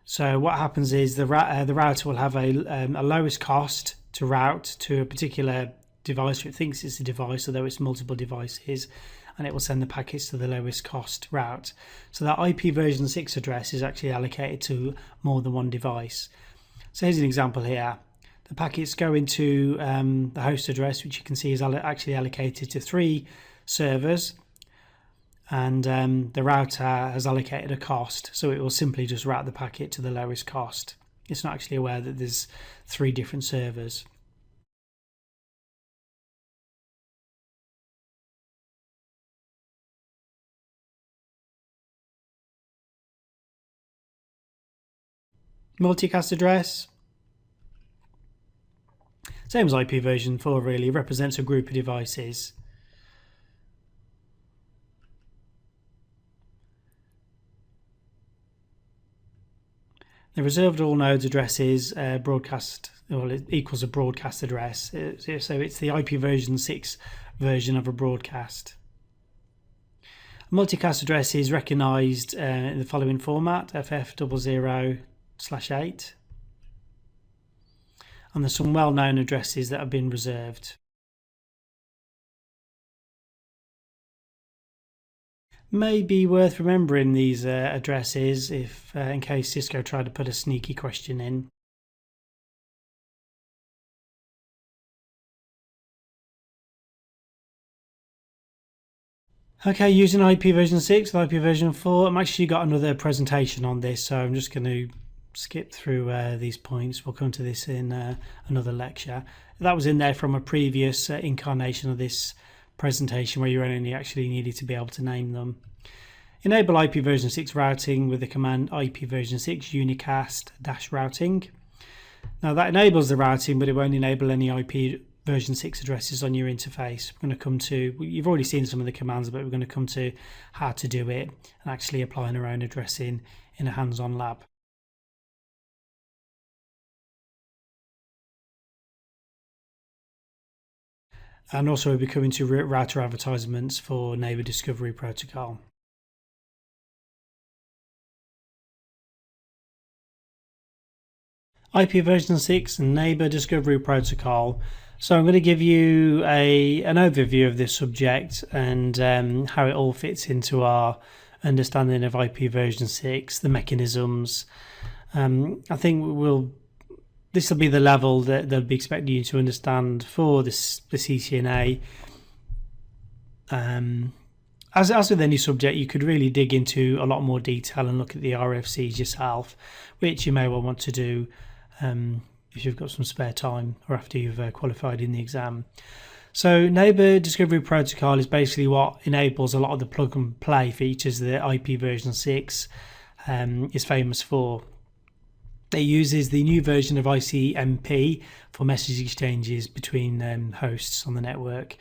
So what happens is the router will have a lowest cost to route to a particular device, or it thinks it's a device, although it's multiple devices, and it will send the packets to the lowest cost route. So that IP version 6 address is actually allocated to more than one device. So here's an example here. The packets go into the host address, which you can see is actually allocated to 3 servers, and the router has allocated a cost, so it will simply just route the packet to the lowest cost. It's not actually aware that there's 3 different servers. Multicast address. Same as IP version 4 really, represents a group of devices. The reserved all nodes addresses broadcast, well, it equals a broadcast address. So it's the IP version 6 version of a broadcast. A multicast address is recognized in the following format: FF00/8. And there's some well-known addresses that have been reserved. May be worth remembering these addresses if, in case Cisco tried to put a sneaky question in. Okay, using Ipv6 with Ipv4, I've actually got another presentation on this, so I'm just going to skip through these points. We'll come to this in another lecture. That was in there from a previous incarnation of this presentation where you only actually needed to be able to name them. Enable Ipv6 routing with the command Ipv6 Unicast -routing. Now that enables the routing, but it won't enable any Ipv6 addresses on your interface. We're going to come to, you've already seen some of the commands, but we're going to come to how to do it and actually applying our own addressing in a hands-on lab. And also we'll be coming to router advertisements for Neighbour discovery protocol. Ipv6 Neighbour discovery protocol. So I'm going to give you an overview of this subject and how it all fits into our understanding of Ipv6, the mechanisms. I think this will be the level that they'll be expecting you to understand for the CCNA. As with any subject, you could really dig into a lot more detail and look at the RFCs yourself, which you may well want to do if you've got some spare time or after you've qualified in the exam. So Neighbour discovery protocol is basically what enables a lot of the plug and play features that Ipv6 is famous for. It uses the new version of ICMP for message exchanges between hosts on the network.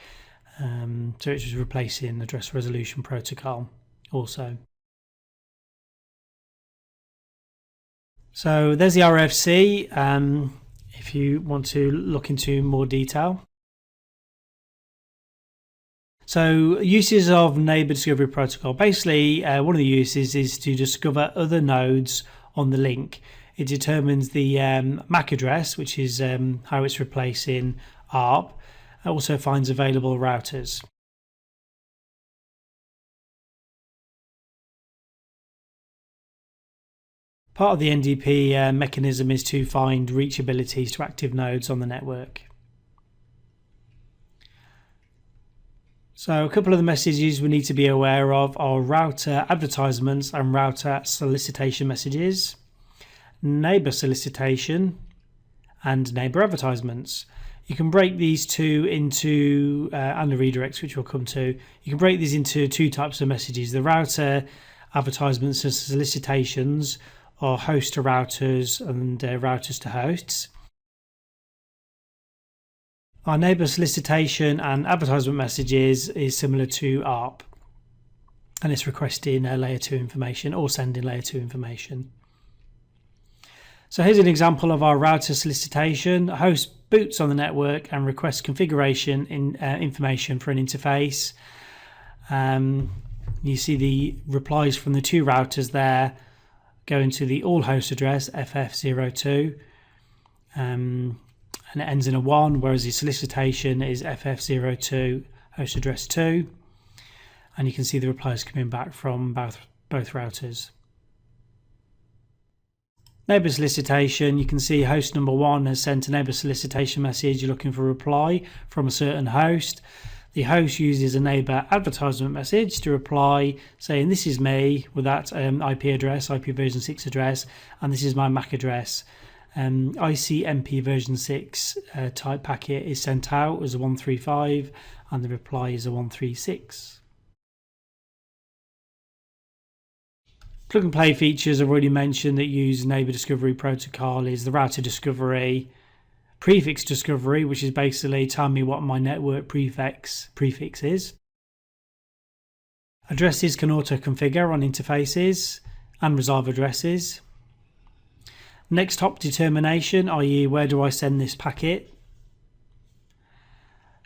So it's just replacing address resolution protocol also. So there's the RFC if you want to look into more detail. So uses of Neighbour discovery protocol. Basically, one of the uses is to discover other nodes on the link. It determines the MAC address, which is how it's replacing ARP. It also finds available routers. Part of the NDP mechanism is to find reachabilities to active nodes on the network. So a couple of the messages we need to be aware of are router advertisements and router solicitation messages, neighbour solicitation, and neighbour advertisements. You can break these two into, and the redirects, which we'll come to, you can break these into two types of messages. The router advertisements and solicitations are host to routers and routers to hosts. Our neighbour solicitation and advertisement messages is similar to ARP, and it's requesting layer 2 information or sending layer 2 information. So here's an example of our router solicitation. A host boots on the network and requests configuration information for an interface. You see the replies from the two routers there going to the all host address FF02, and it ends in a 1, whereas the solicitation is FF02 host address 2, and you can see the replies coming back from both routers. Neighbour solicitation, you can see host number 1 has sent a neighbour solicitation message looking for a reply from a certain host. The host uses a neighbour advertisement message to reply saying this is me with that IP address, Ipv6 address, and this is my MAC address. ICMP version 6 type packet is sent out as a 135 and the reply is a 136. Plug and play features I've already mentioned that use Neighbour discovery protocol is the router discovery, prefix discovery, which is basically tell me what my network prefix is. Addresses can auto configure on interfaces and resolve addresses. Next hop determination, i.e. where do I send this packet.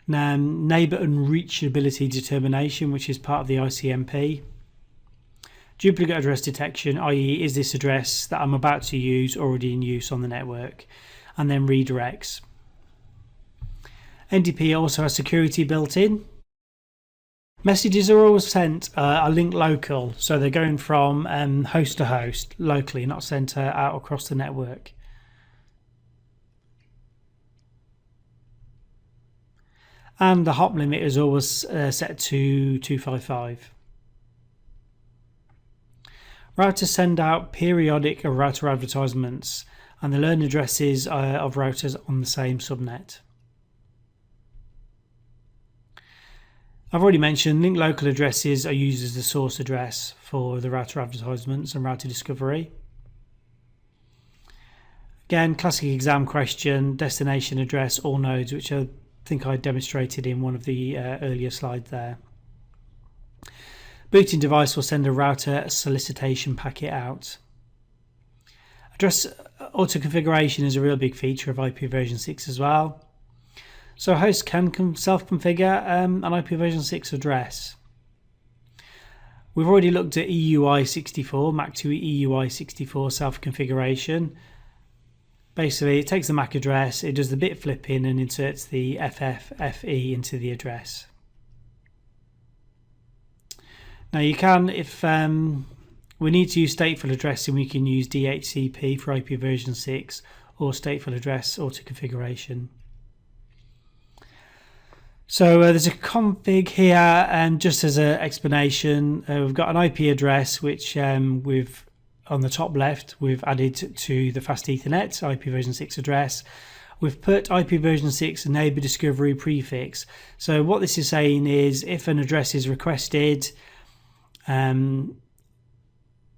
Now, neighbour unreachability determination, which is part of the ICMP. Duplicate address detection, i.e. is this address that I'm about to use already in use on the network. And then redirects. NDP also has security built in. Messages are always sent are linked local, so they're going from host to host locally, not sent out across the network. and the hop limit is always set to 255. Routers send out periodic router advertisements, and they learn addresses of routers on the same subnet. I've already mentioned link local addresses are used as the source address for the router advertisements and router discovery. Again, classic exam question, destination address, all nodes, which I think I demonstrated in one of the earlier slides there. Booting device will send a router solicitation packet out. Address auto configuration is a real big feature of Ipv version 6 as well. So a host can self-configure an Ipv version 6 address. We've already looked at EUI64, MAC2 EUI64 self-configuration. Basically, it takes the MAC address, it does the bit flipping and inserts the FFFE into the address. Now you can, if we need to use stateful addressing, we can use DHCP for Ipv version 6 or stateful address auto-configuration. So there's a config here, just as an explanation, we've got an IP address which we've on the top left we've added to the fast Ethernet Ipv version 6 address. We've put Ipv version 6 neighbor discovery prefix. So what this is saying is if an address is requested from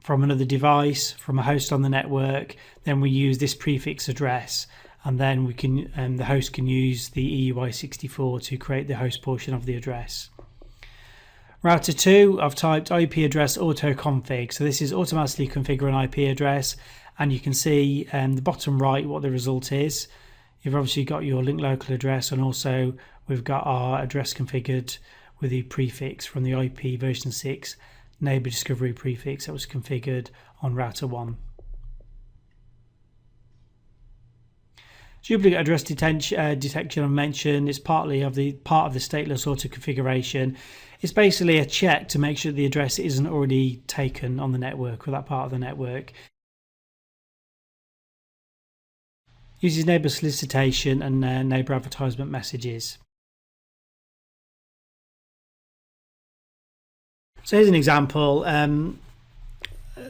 another device, from a host on the network, then we use this prefix address, and then we can the host can use the EUI64 to create the host portion of the address. Router 2, I've typed IP address auto config. So this is automatically configure an IP address, and you can see the bottom right what the result is. You've obviously got your link local address, and also we've got our address configured with the prefix from the Ipv version 6 neighbor discovery prefix that was configured on router 1. Duplicate address detection I mentioned is part of the stateless auto configuration. It's basically a check to make sure the address isn't already taken on the network or that part of the network. Uses neighbor solicitation and neighbor advertisement messages. So here's an example.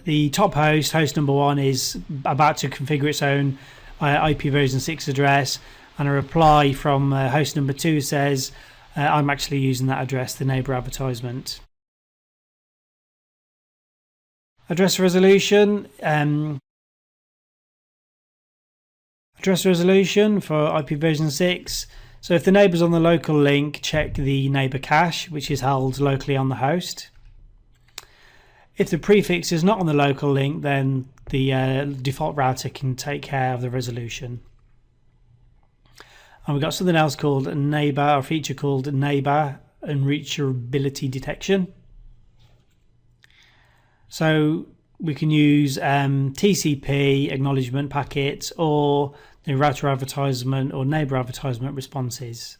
The top host, host number 1, is about to configure its own Ipv version 6 address, and a reply from host number 2 says I'm actually using that address, the neighbor advertisement. Address resolution. Address resolution for Ipv version 6. So if the neighbor's on the local link, check the neighbor cache, which is held locally on the host. If the prefix is not on the local link, then the default router can take care of the resolution. And we've got something else called Neighbour, a feature called Neighbour Unreachability Detection. So we can use TCP acknowledgement packets or the router advertisement or neighbour advertisement responses.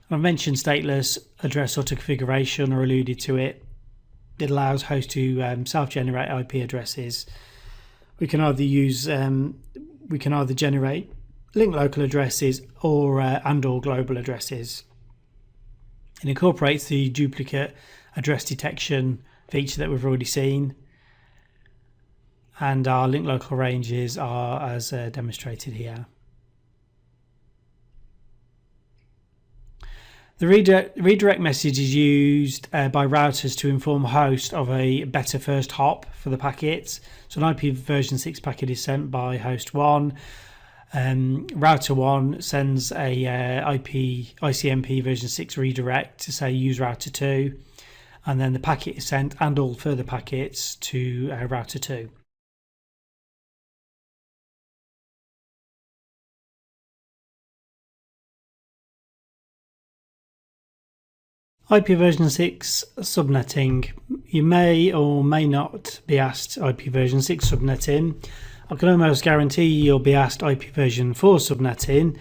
I've mentioned stateless address auto configuration, or alluded to it. It allows hosts to self-generate IP addresses. We can either generate link local addresses or and/or global addresses. It incorporates the duplicate address detection feature that we've already seen, and our link local ranges are as demonstrated here. The redirect message is used by routers to inform host of a better first hop for the packets. So an Ipv version 6 packet is sent by host 1. Router 1 sends a ICMP version 6 redirect to say use router 2, and then the packet is sent and all further packets to router 2. Ipv version 6 subnetting. You may or may not be asked Ipv version 6 subnetting. I can almost guarantee you'll be asked Ipv version 4 subnetting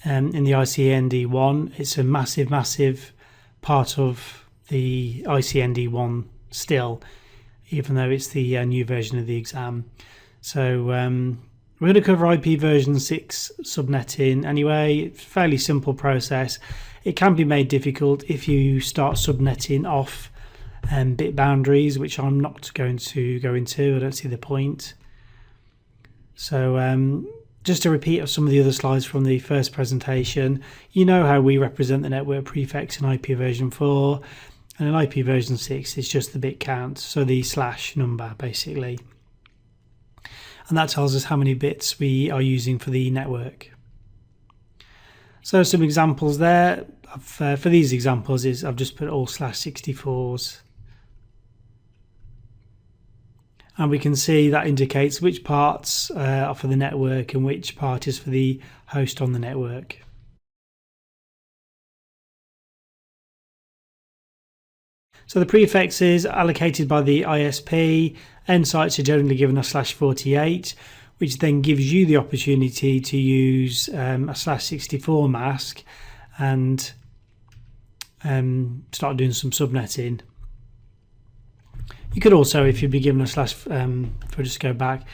in the ICND1. It's a massive part of the ICND1 still, even though it's the new version of the exam. So We're going to cover IP version 6 subnetting anyway. It's a fairly simple process. It can be made difficult if you start subnetting off bit boundaries, which I'm not going to go into. I don't see the point. So just a repeat of some of the other slides from the first presentation. You know how we represent the network prefix in IP version 4, and in IP version 6 it's just the bit count, so the slash number basically. And that tells us how many bits we are using for the network. So some examples there. For these examples I've just put all /64s. And we can see that indicates which parts are for the network and which part is for the host on the network. So the prefix is allocated by the ISP. End sites are generally given a /48, which then gives you the opportunity to use a /64 mask and start doing some subnetting. You could also, if you'd be given a if I just go back,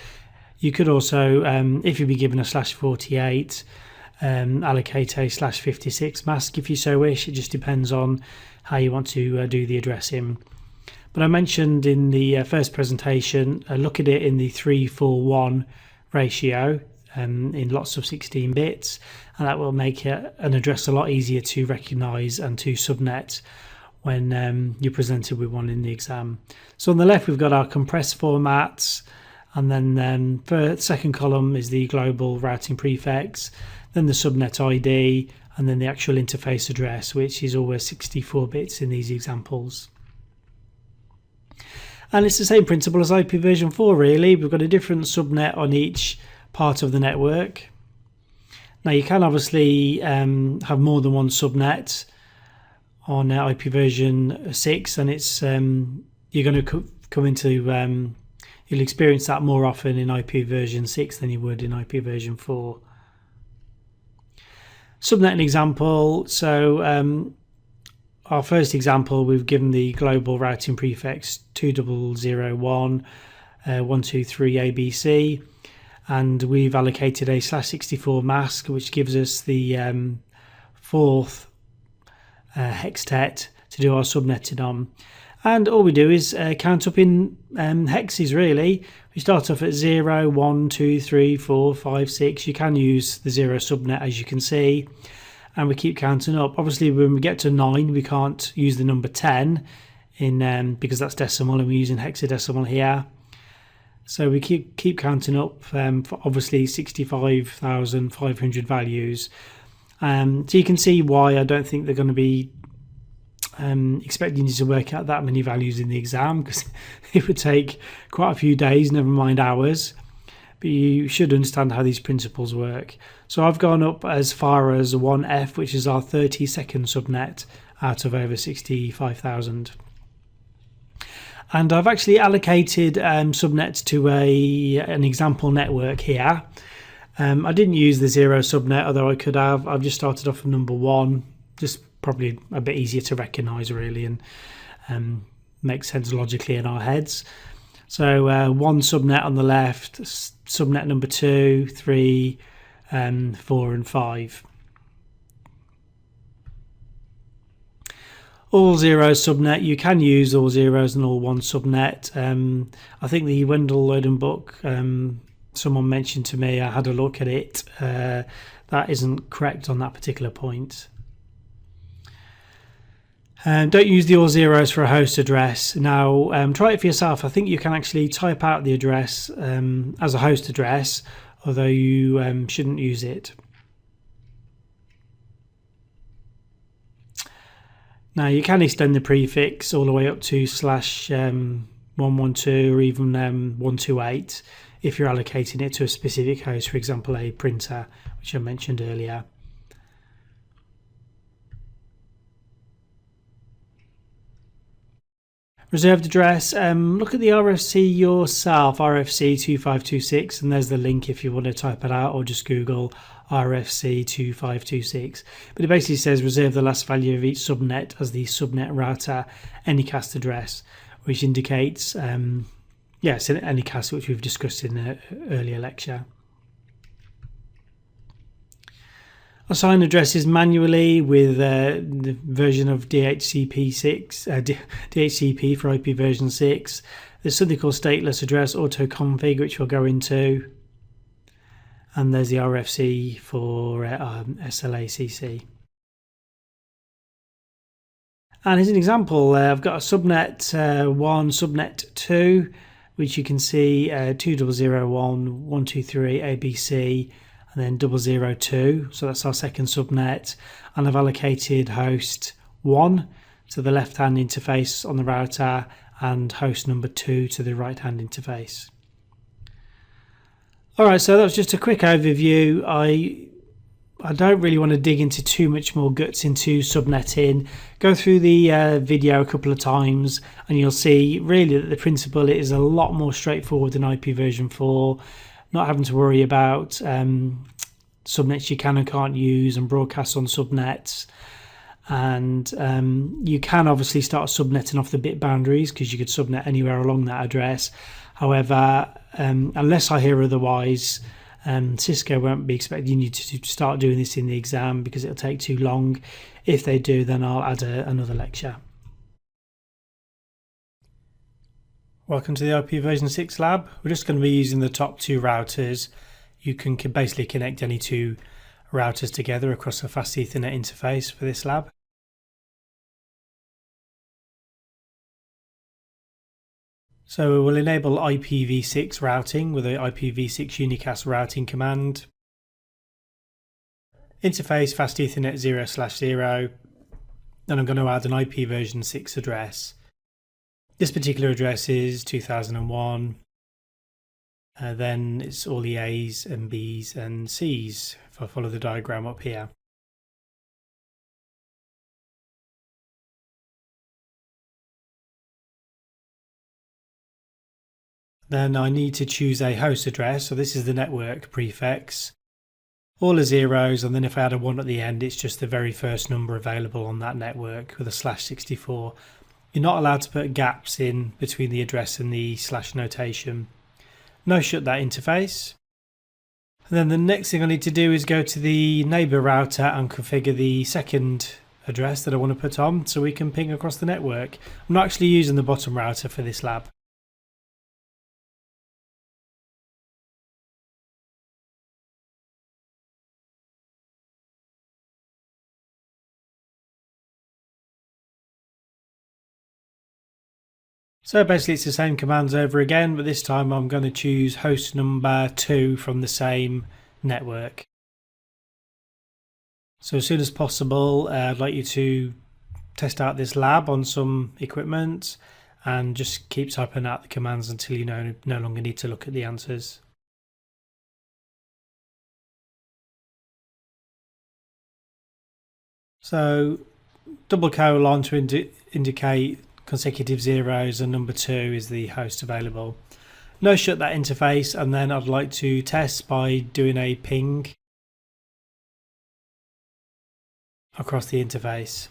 you could also, if you'd be given a /48, allocate a /56 mask if you so wish. It just depends on how you want to do the addressing. But I mentioned in the first presentation, look at it in the 3:4:1 ratio in lots of 16 bits, and that will make an address a lot easier to recognise and to subnet when you're presented with one in the exam. So on the left we've got our compressed formats, and then for the second column is the global routing prefix, then the subnet ID, and then the actual interface address, which is always 64 bits in these examples. And it's the same principle as IP version 4 really. We've got a different subnet on each part of the network. Now you can obviously have more than one subnet on IP version 6, and it's you're going to come into you'll experience that more often in IP version 6 than you would in IP version 4. Subnet example. So our first example, we've given the global routing prefix 2001 123 ABC, and we've allocated a /64 mask, which gives us the fourth hextet to do our subnetting on. And all we do is count up in hexes really. We start off at 0, 1, 2, 3, 4, 5, 6. You can use the 0 subnet, as you can see, and we keep counting up. Obviously when we get to 9 we can't use the number 10 in because that's decimal, and we're using hexadecimal here. So we keep counting up for obviously 65,500 values. So you can see why I don't think they're going to be expecting you to work out that many values in the exam, because it would take quite a few days, never mind hours. But you should understand how these principles work. So I've gone up as far as 1F, which is our 32nd subnet out of over 65,000. And I've actually allocated subnets to an example network here. I didn't use the 0 subnet, although I could have. I've just started off with number 1, just probably a bit easier to recognise really, and makes sense logically in our heads. So one subnet on the left, subnet number 2, 3, 4 and 5. All 0 subnet, you can use all 0s and all 1 subnet. I think the Wendell Loden book, someone mentioned to me, I had a look at it, that isn't correct on that particular point. Don't use the all 0s for a host address. Now try it for yourself. I think you can actually type out the address as a host address, although you shouldn't use it. Now you can extend the prefix all the way up to /112 or even 128 if you're allocating it to a specific host, for example a printer, which I mentioned earlier. Reserved address, look at the RFC yourself, RFC 2526, and there's the link if you want to type it out, or just Google RFC 2526. But it basically says reserve the last value of each subnet as the subnet router Unicast address, which indicates, yes, Unicast, which we've discussed in an earlier lecture. Assign addresses manually with the version of DHCP6, DHCP for Ipv Version 6. There's something called Stateless Address Auto Config, which we'll go into. And there's the RFC for SLACC. And here's an example. I've got a subnet 1, subnet 2, which you can see 2001, 123, ABC, and then 002. So that's our second subnet. And I've allocated host 1 to the left-hand interface on the router and host number 2 to the right-hand interface. Alright, so that was just a quick overview. I don't really want to dig into too much more guts into subnetting. Go through the video a couple of times and you'll see really that the principle is a lot more straightforward than Ipv version 4. Not having to worry about subnets you can and can't use and broadcast on subnets. And you can obviously start subnetting off the bit boundaries because you could subnet anywhere along that address. However, unless I hear otherwise, Cisco won't be expecting you to start doing this in the exam because it'll take too long. If they do, then I'll add another lecture. Welcome to the Ipv Version 6 lab. We're just going to be using the top 2 routers. You can basically connect any 2 routers together across a fast Ethernet interface for this lab. So we'll enable Ipv6 routing with the Ipv6 Unicast routing command. Interface fast Ethernet 0/0. Then I'm going to add an Ipv Version 6 address. This particular address is 2001. Then it's all the A's and B's and C's if I follow the diagram up here. Then I need to choose a host address. So this is the network prefix. All are zeros, and then if I add a 1 at the end, it's just the very first number available on that network with a /64. You're not allowed to put gaps in between the address and the / notation. No shut that interface. And then the next thing I need to do is go to the neighbor router and configure the second address that I want to put on so we can ping across the network. I'm not actually using the bottom router for this lab. So basically it's the same commands over again, but this time I'm going to choose host number 2 from the same network. So as soon as possible, I'd like you to test out this lab on some equipment and just keep typing out the commands until you no longer need to look at the answers. So double colon to indicate consecutive zeros and number 2 is the host available. No shut that interface, and then I'd like to test by doing a ping across the interface.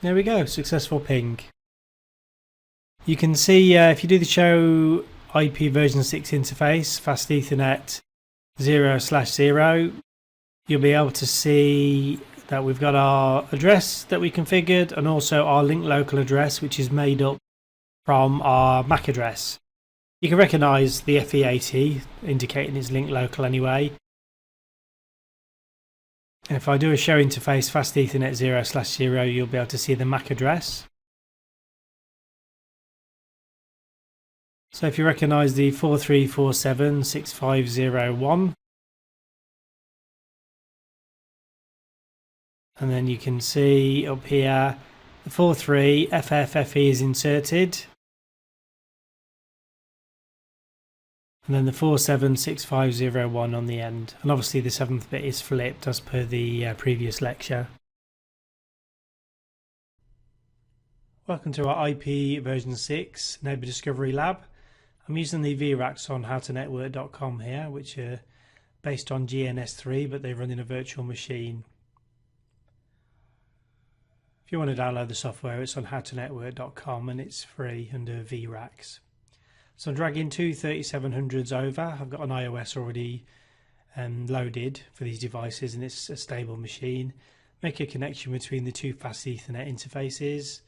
There we go, successful ping. You can see if you do the show Ipv Version 6 interface, fast Ethernet 0/0, you'll be able to see that we've got our address that we configured and also our link local address, which is made up from our MAC address. You can recognize the FE80 indicating it's link local anyway. And if I do a show interface fast Ethernet 0/0, you'll be able to see the MAC address. So if you recognise the 43476501, and then you can see up here the 43 FFFE is inserted, and then the 476501 on the end, and obviously the 7th bit is flipped as per the previous lecture. Welcome to our Ipv Version 6 Neighbour Discovery Lab. I'm using the VRACs on howtonetwork.com here, which are based on GNS3, but they run in a virtual machine. If you want to download the software, it's on howtonetwork.com and it's free under VRACs. So I'm dragging two 3700s over. I've got an iOS already loaded for these devices and it's a stable machine. Make a connection between the two fast Ethernet interfaces.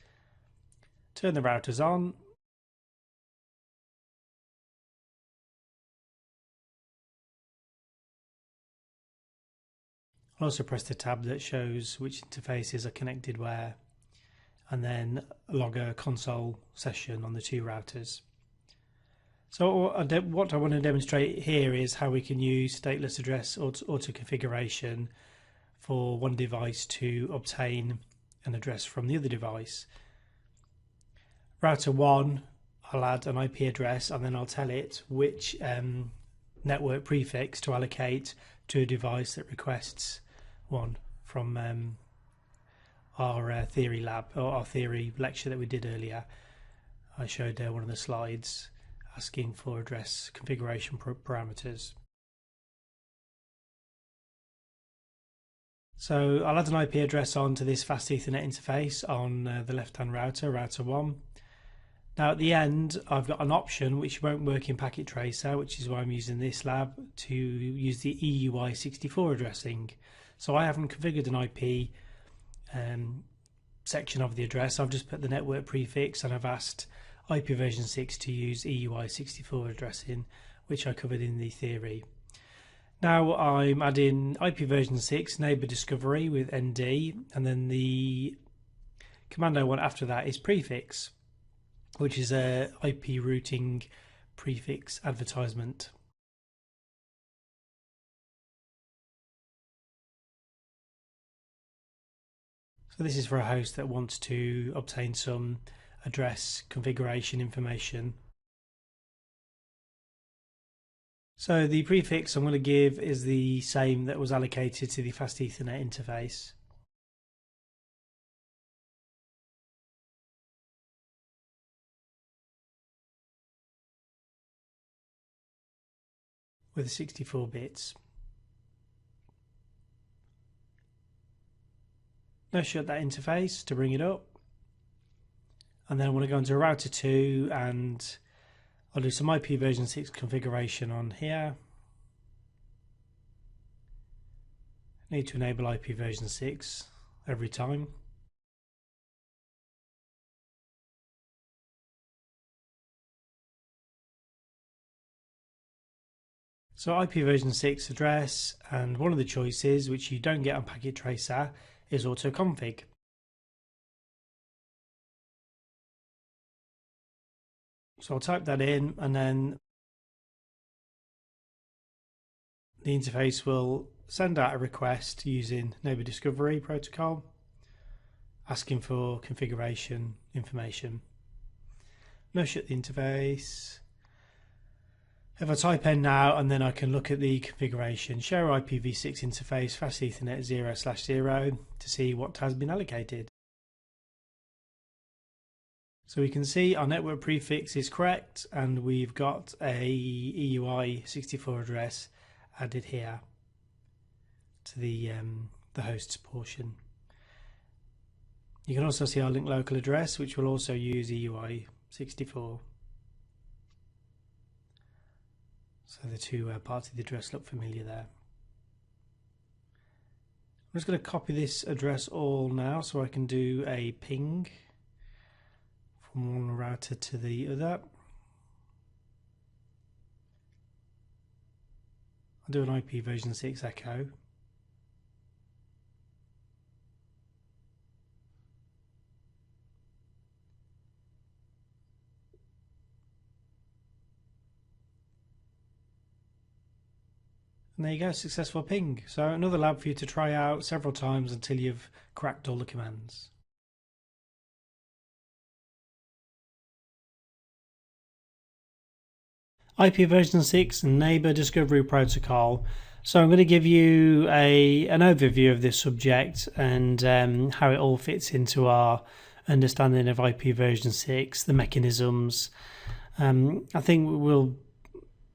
Turn the routers on. I'll also press the tab that shows which interfaces are connected where, and then log a console session on the two routers. So what I want to demonstrate here is how we can use stateless address auto configuration for one device to obtain an address from the other device. Router 1, I'll add an IP address and then I'll tell it which network prefix to allocate to a device that requests one from our theory lab, or our theory lecture that we did earlier. I showed one of the slides asking for address configuration parameters. So I'll add an IP address onto this fast Ethernet interface on the left-hand router, router 1. Now at the end I've got an option which won't work in Packet Tracer, which is why I'm using this lab, to use the EUI64 addressing. So I haven't configured an IP section of the address. I've just put the network prefix and I've asked Ipv Version 6 to use EUI64 addressing, which I covered in the theory. Now I'm adding Ipv Version 6 Neighbour Discovery with ND, and then the command I want after that is Prefix, which is a IP routing prefix advertisement. So this is for a host that wants to obtain some address configuration information. So the prefix I'm going to give is the same that was allocated to the fast Ethernet interface. With 64 bits. Now shut that interface to bring it up, and then I want to go into router 2 and I'll do some IP version 6 configuration on here. Need to enable IP version 6 every time. So IP version 6 address, and one of the choices which you don't get on Packet Tracer is auto config. So I'll type that in and then the interface will send out a request using Neighbour Discovery protocol asking for configuration information. Now shut the interface. If I type in now and then I can look at the configuration, show IPv6 interface fast Ethernet 0/0 to see what has been allocated. So we can see our network prefix is correct and we've got a EUI64 address added here to the hosts portion. You can also see our link local address, which will also use EUI64. So the two parts of the address look familiar there. I'm just going to copy this address all now so I can do a ping from one router to the other. I'll do an IP version 6 echo. And there you go, successful ping. So another lab for you to try out several times until you've cracked all the commands. IP version 6 Neighbour Discovery Protocol. So I'm going to give you an overview of this subject and how it all fits into our understanding of IP version 6, the mechanisms. I think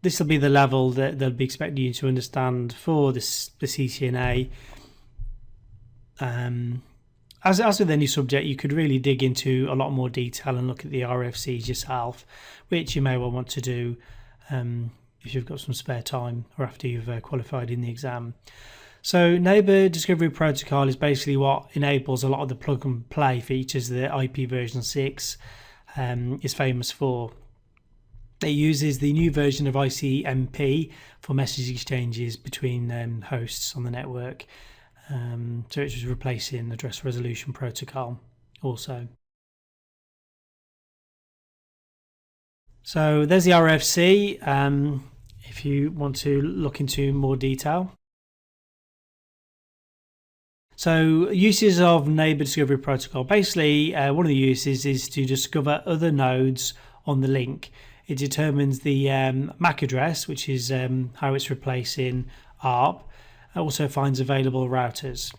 this will be the level that they'll be expecting you to understand for the CCNA, and as with any subject, you could really dig into a lot more detail and look at the RFCs yourself, which you may well want to do if you've got some spare time or after you've qualified in the exam. So Neighbour Discovery Protocol is basically what enables a lot of the plug and play features that Ipv Version 6 is famous for. It uses the new version of ICMP for message exchanges between hosts on the network. So it's replacing Address Resolution Protocol also. So there's the RFC if you want to look into more detail. So uses of Neighbour Discovery Protocol. Basically, one of the uses is to discover other nodes on the link. It determines the MAC address, which is how it's replacing ARP. It also finds available routers.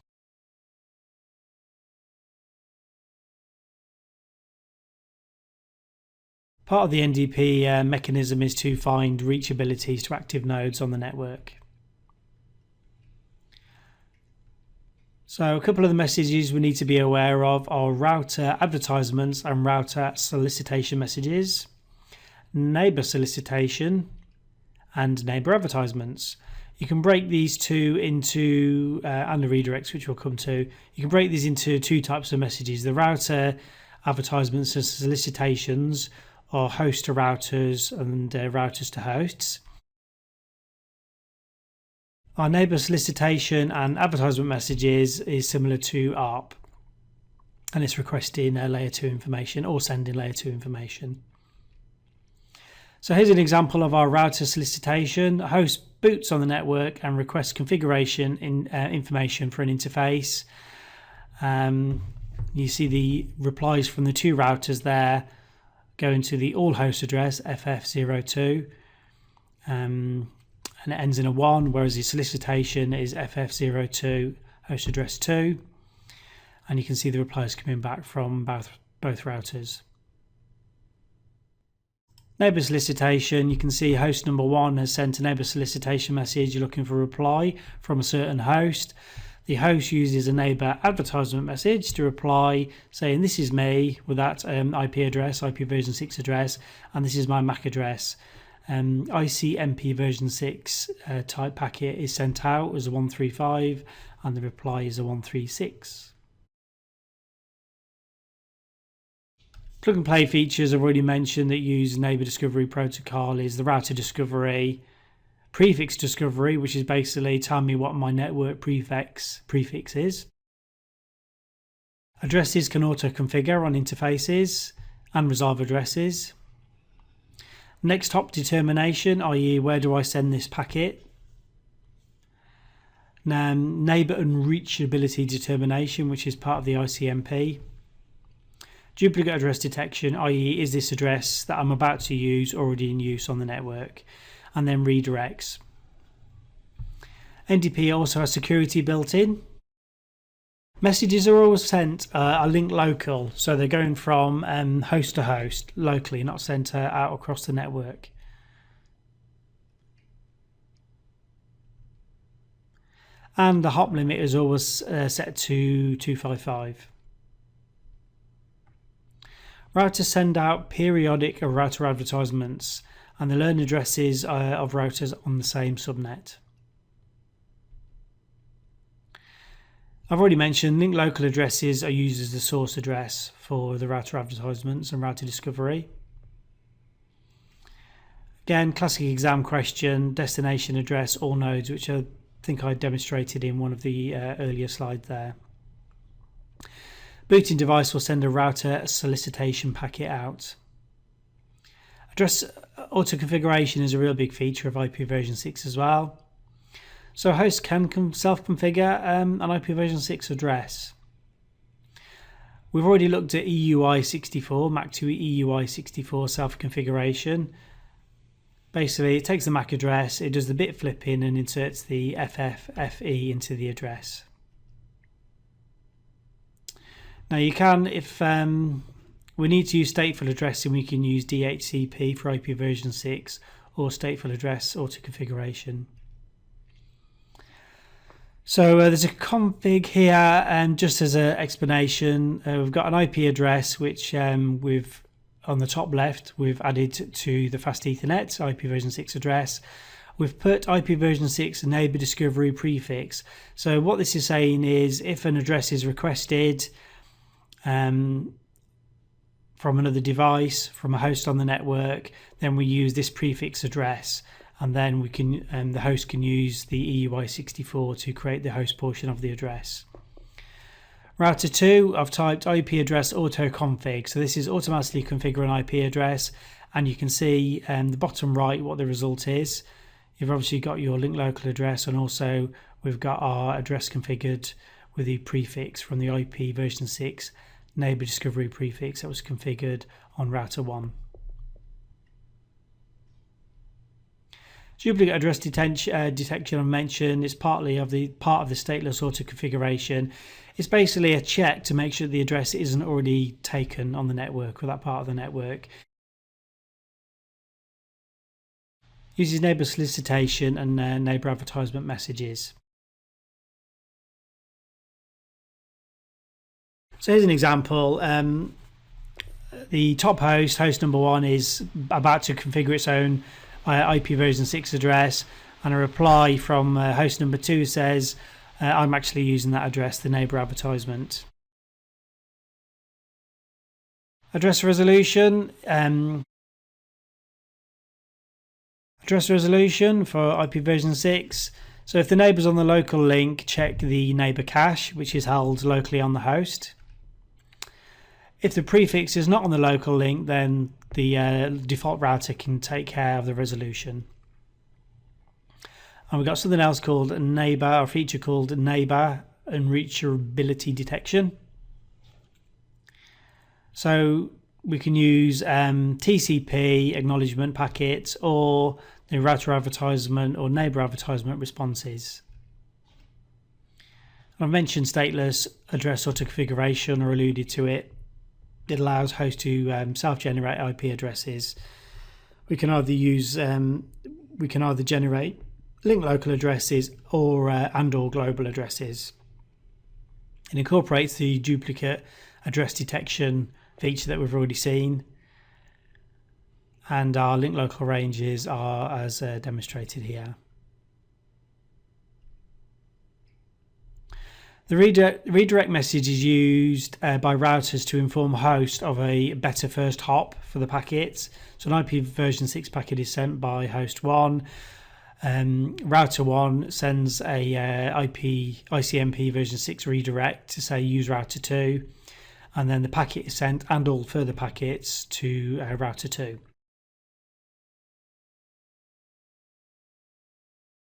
Part of the NDP mechanism is to find reachabilities to active nodes on the network. So a couple of the messages we need to be aware of are router advertisements and router solicitation messages, neighbour solicitation, and neighbour advertisements. You can break these two into, and the redirects, which we'll come to, you can break these into two types of messages. The router advertisements and solicitations are host to routers and routers to hosts. Our neighbour solicitation and advertisement messages is similar to ARP, and it's requesting layer 2 information or sending layer 2 information. So here's an example of our router solicitation. A host boots on the network and requests configuration information for an interface. You see the replies from the two routers there going to the all host address FF02. And it ends in a 1, whereas the solicitation is FF02 host address 2, and you can see the replies coming back from both routers. Neighbour solicitation, you can see host number 1 has sent a neighbour solicitation message looking for a reply from a certain host. The host uses a neighbour advertisement message to reply saying this is me with that IP address, Ipv Version 6 address, and this is my MAC address. ICMP Version 6 type packet is sent out as a 135 and the reply is a 136. Plug and play features I've already mentioned that use Neighbour Discovery Protocol is the router discovery, prefix discovery, which is basically tell me what my network prefix is. Addresses can auto configure on interfaces and resolve addresses. Next hop determination, i.e. where do I send this packet? Now, neighbour unreachability determination, which is part of the ICMP. Duplicate address detection, i.e. is this address that I'm about to use already in use on the network? And then redirects. NDP also has security built in. Messages are always sent are linked local, so they're going from host to host locally, not sent out across the network. And the hop limit is always set to 255. Routers send out periodic router advertisements, and they learn addresses of routers on the same subnet. I've already mentioned linked local addresses are used as the source address for the router advertisements and router discovery. Again, classic exam question, destination address, all nodes, which I think I demonstrated in one of the earlier slides there. Booting device will send a router solicitation packet out. Address auto configuration is a real big feature of Ipv Version 6 as well. So hosts can self-configure an Ipv Version 6 address. We've already looked at EUI64, MAC2 EUI64 self-configuration. Basically, it takes the MAC address, it does the bit flipping and inserts the FFFE into the address. Now you can, if we need to use stateful addressing, we can use DHCP for Ipv Version 6 or stateful address auto configuration. So there's a config here, and just as an explanation, we've got an IP address which we've on the top left we've added to the fast Ethernet Ipv6 address. We've put Ipv6 Neighbour discovery prefix. So what this is saying is if an address is requested from another device, from a host on the network, then we use this prefix address, and then we can the host can use the EUI64 to create the host portion of the address. Router 2, I've typed IP address auto config. So this is automatically configure an IP address, and you can see the bottom right what the result is. You've obviously got your link local address, and also we've got our address configured with the prefix from the IP version 6 neighbor discovery prefix that was configured on router 1. Duplicate address detection I've mentioned is part of the stateless auto configuration. It's basically a check to make sure the address isn't already taken on the network or that part of the network. Uses neighbour solicitation and neighbour advertisement messages. So here's an example. The top host, host number 1, is about to configure its own Ipv6 address, and a reply from host number 2 says, I'm actually using that address, the neighbour advertisement. Address resolution. Address resolution for Ipv6. So if the neighbour's on the local link, check the neighbour cache, which is held locally on the host. If the prefix is not on the local link, then the default router can take care of the resolution. And we've got something else called Neighbour, or a feature called Neighbour Unreachability Detection. So we can use TCP acknowledgement packets or the router advertisement or neighbour advertisement responses. I've mentioned stateless address auto configuration, or alluded to it. It allows hosts to self-generate IP addresses. We can either generate link local addresses or and/or global addresses. It incorporates the duplicate address detection feature that we've already seen, and our link local ranges are as demonstrated here. The redirect message is used by routers to inform host of a better first hop for the packets. So an Ipv6 packet is sent by host 1. Router 1 sends a ICMP version 6 redirect to say use router 2, and then the packet is sent and all further packets to router 2.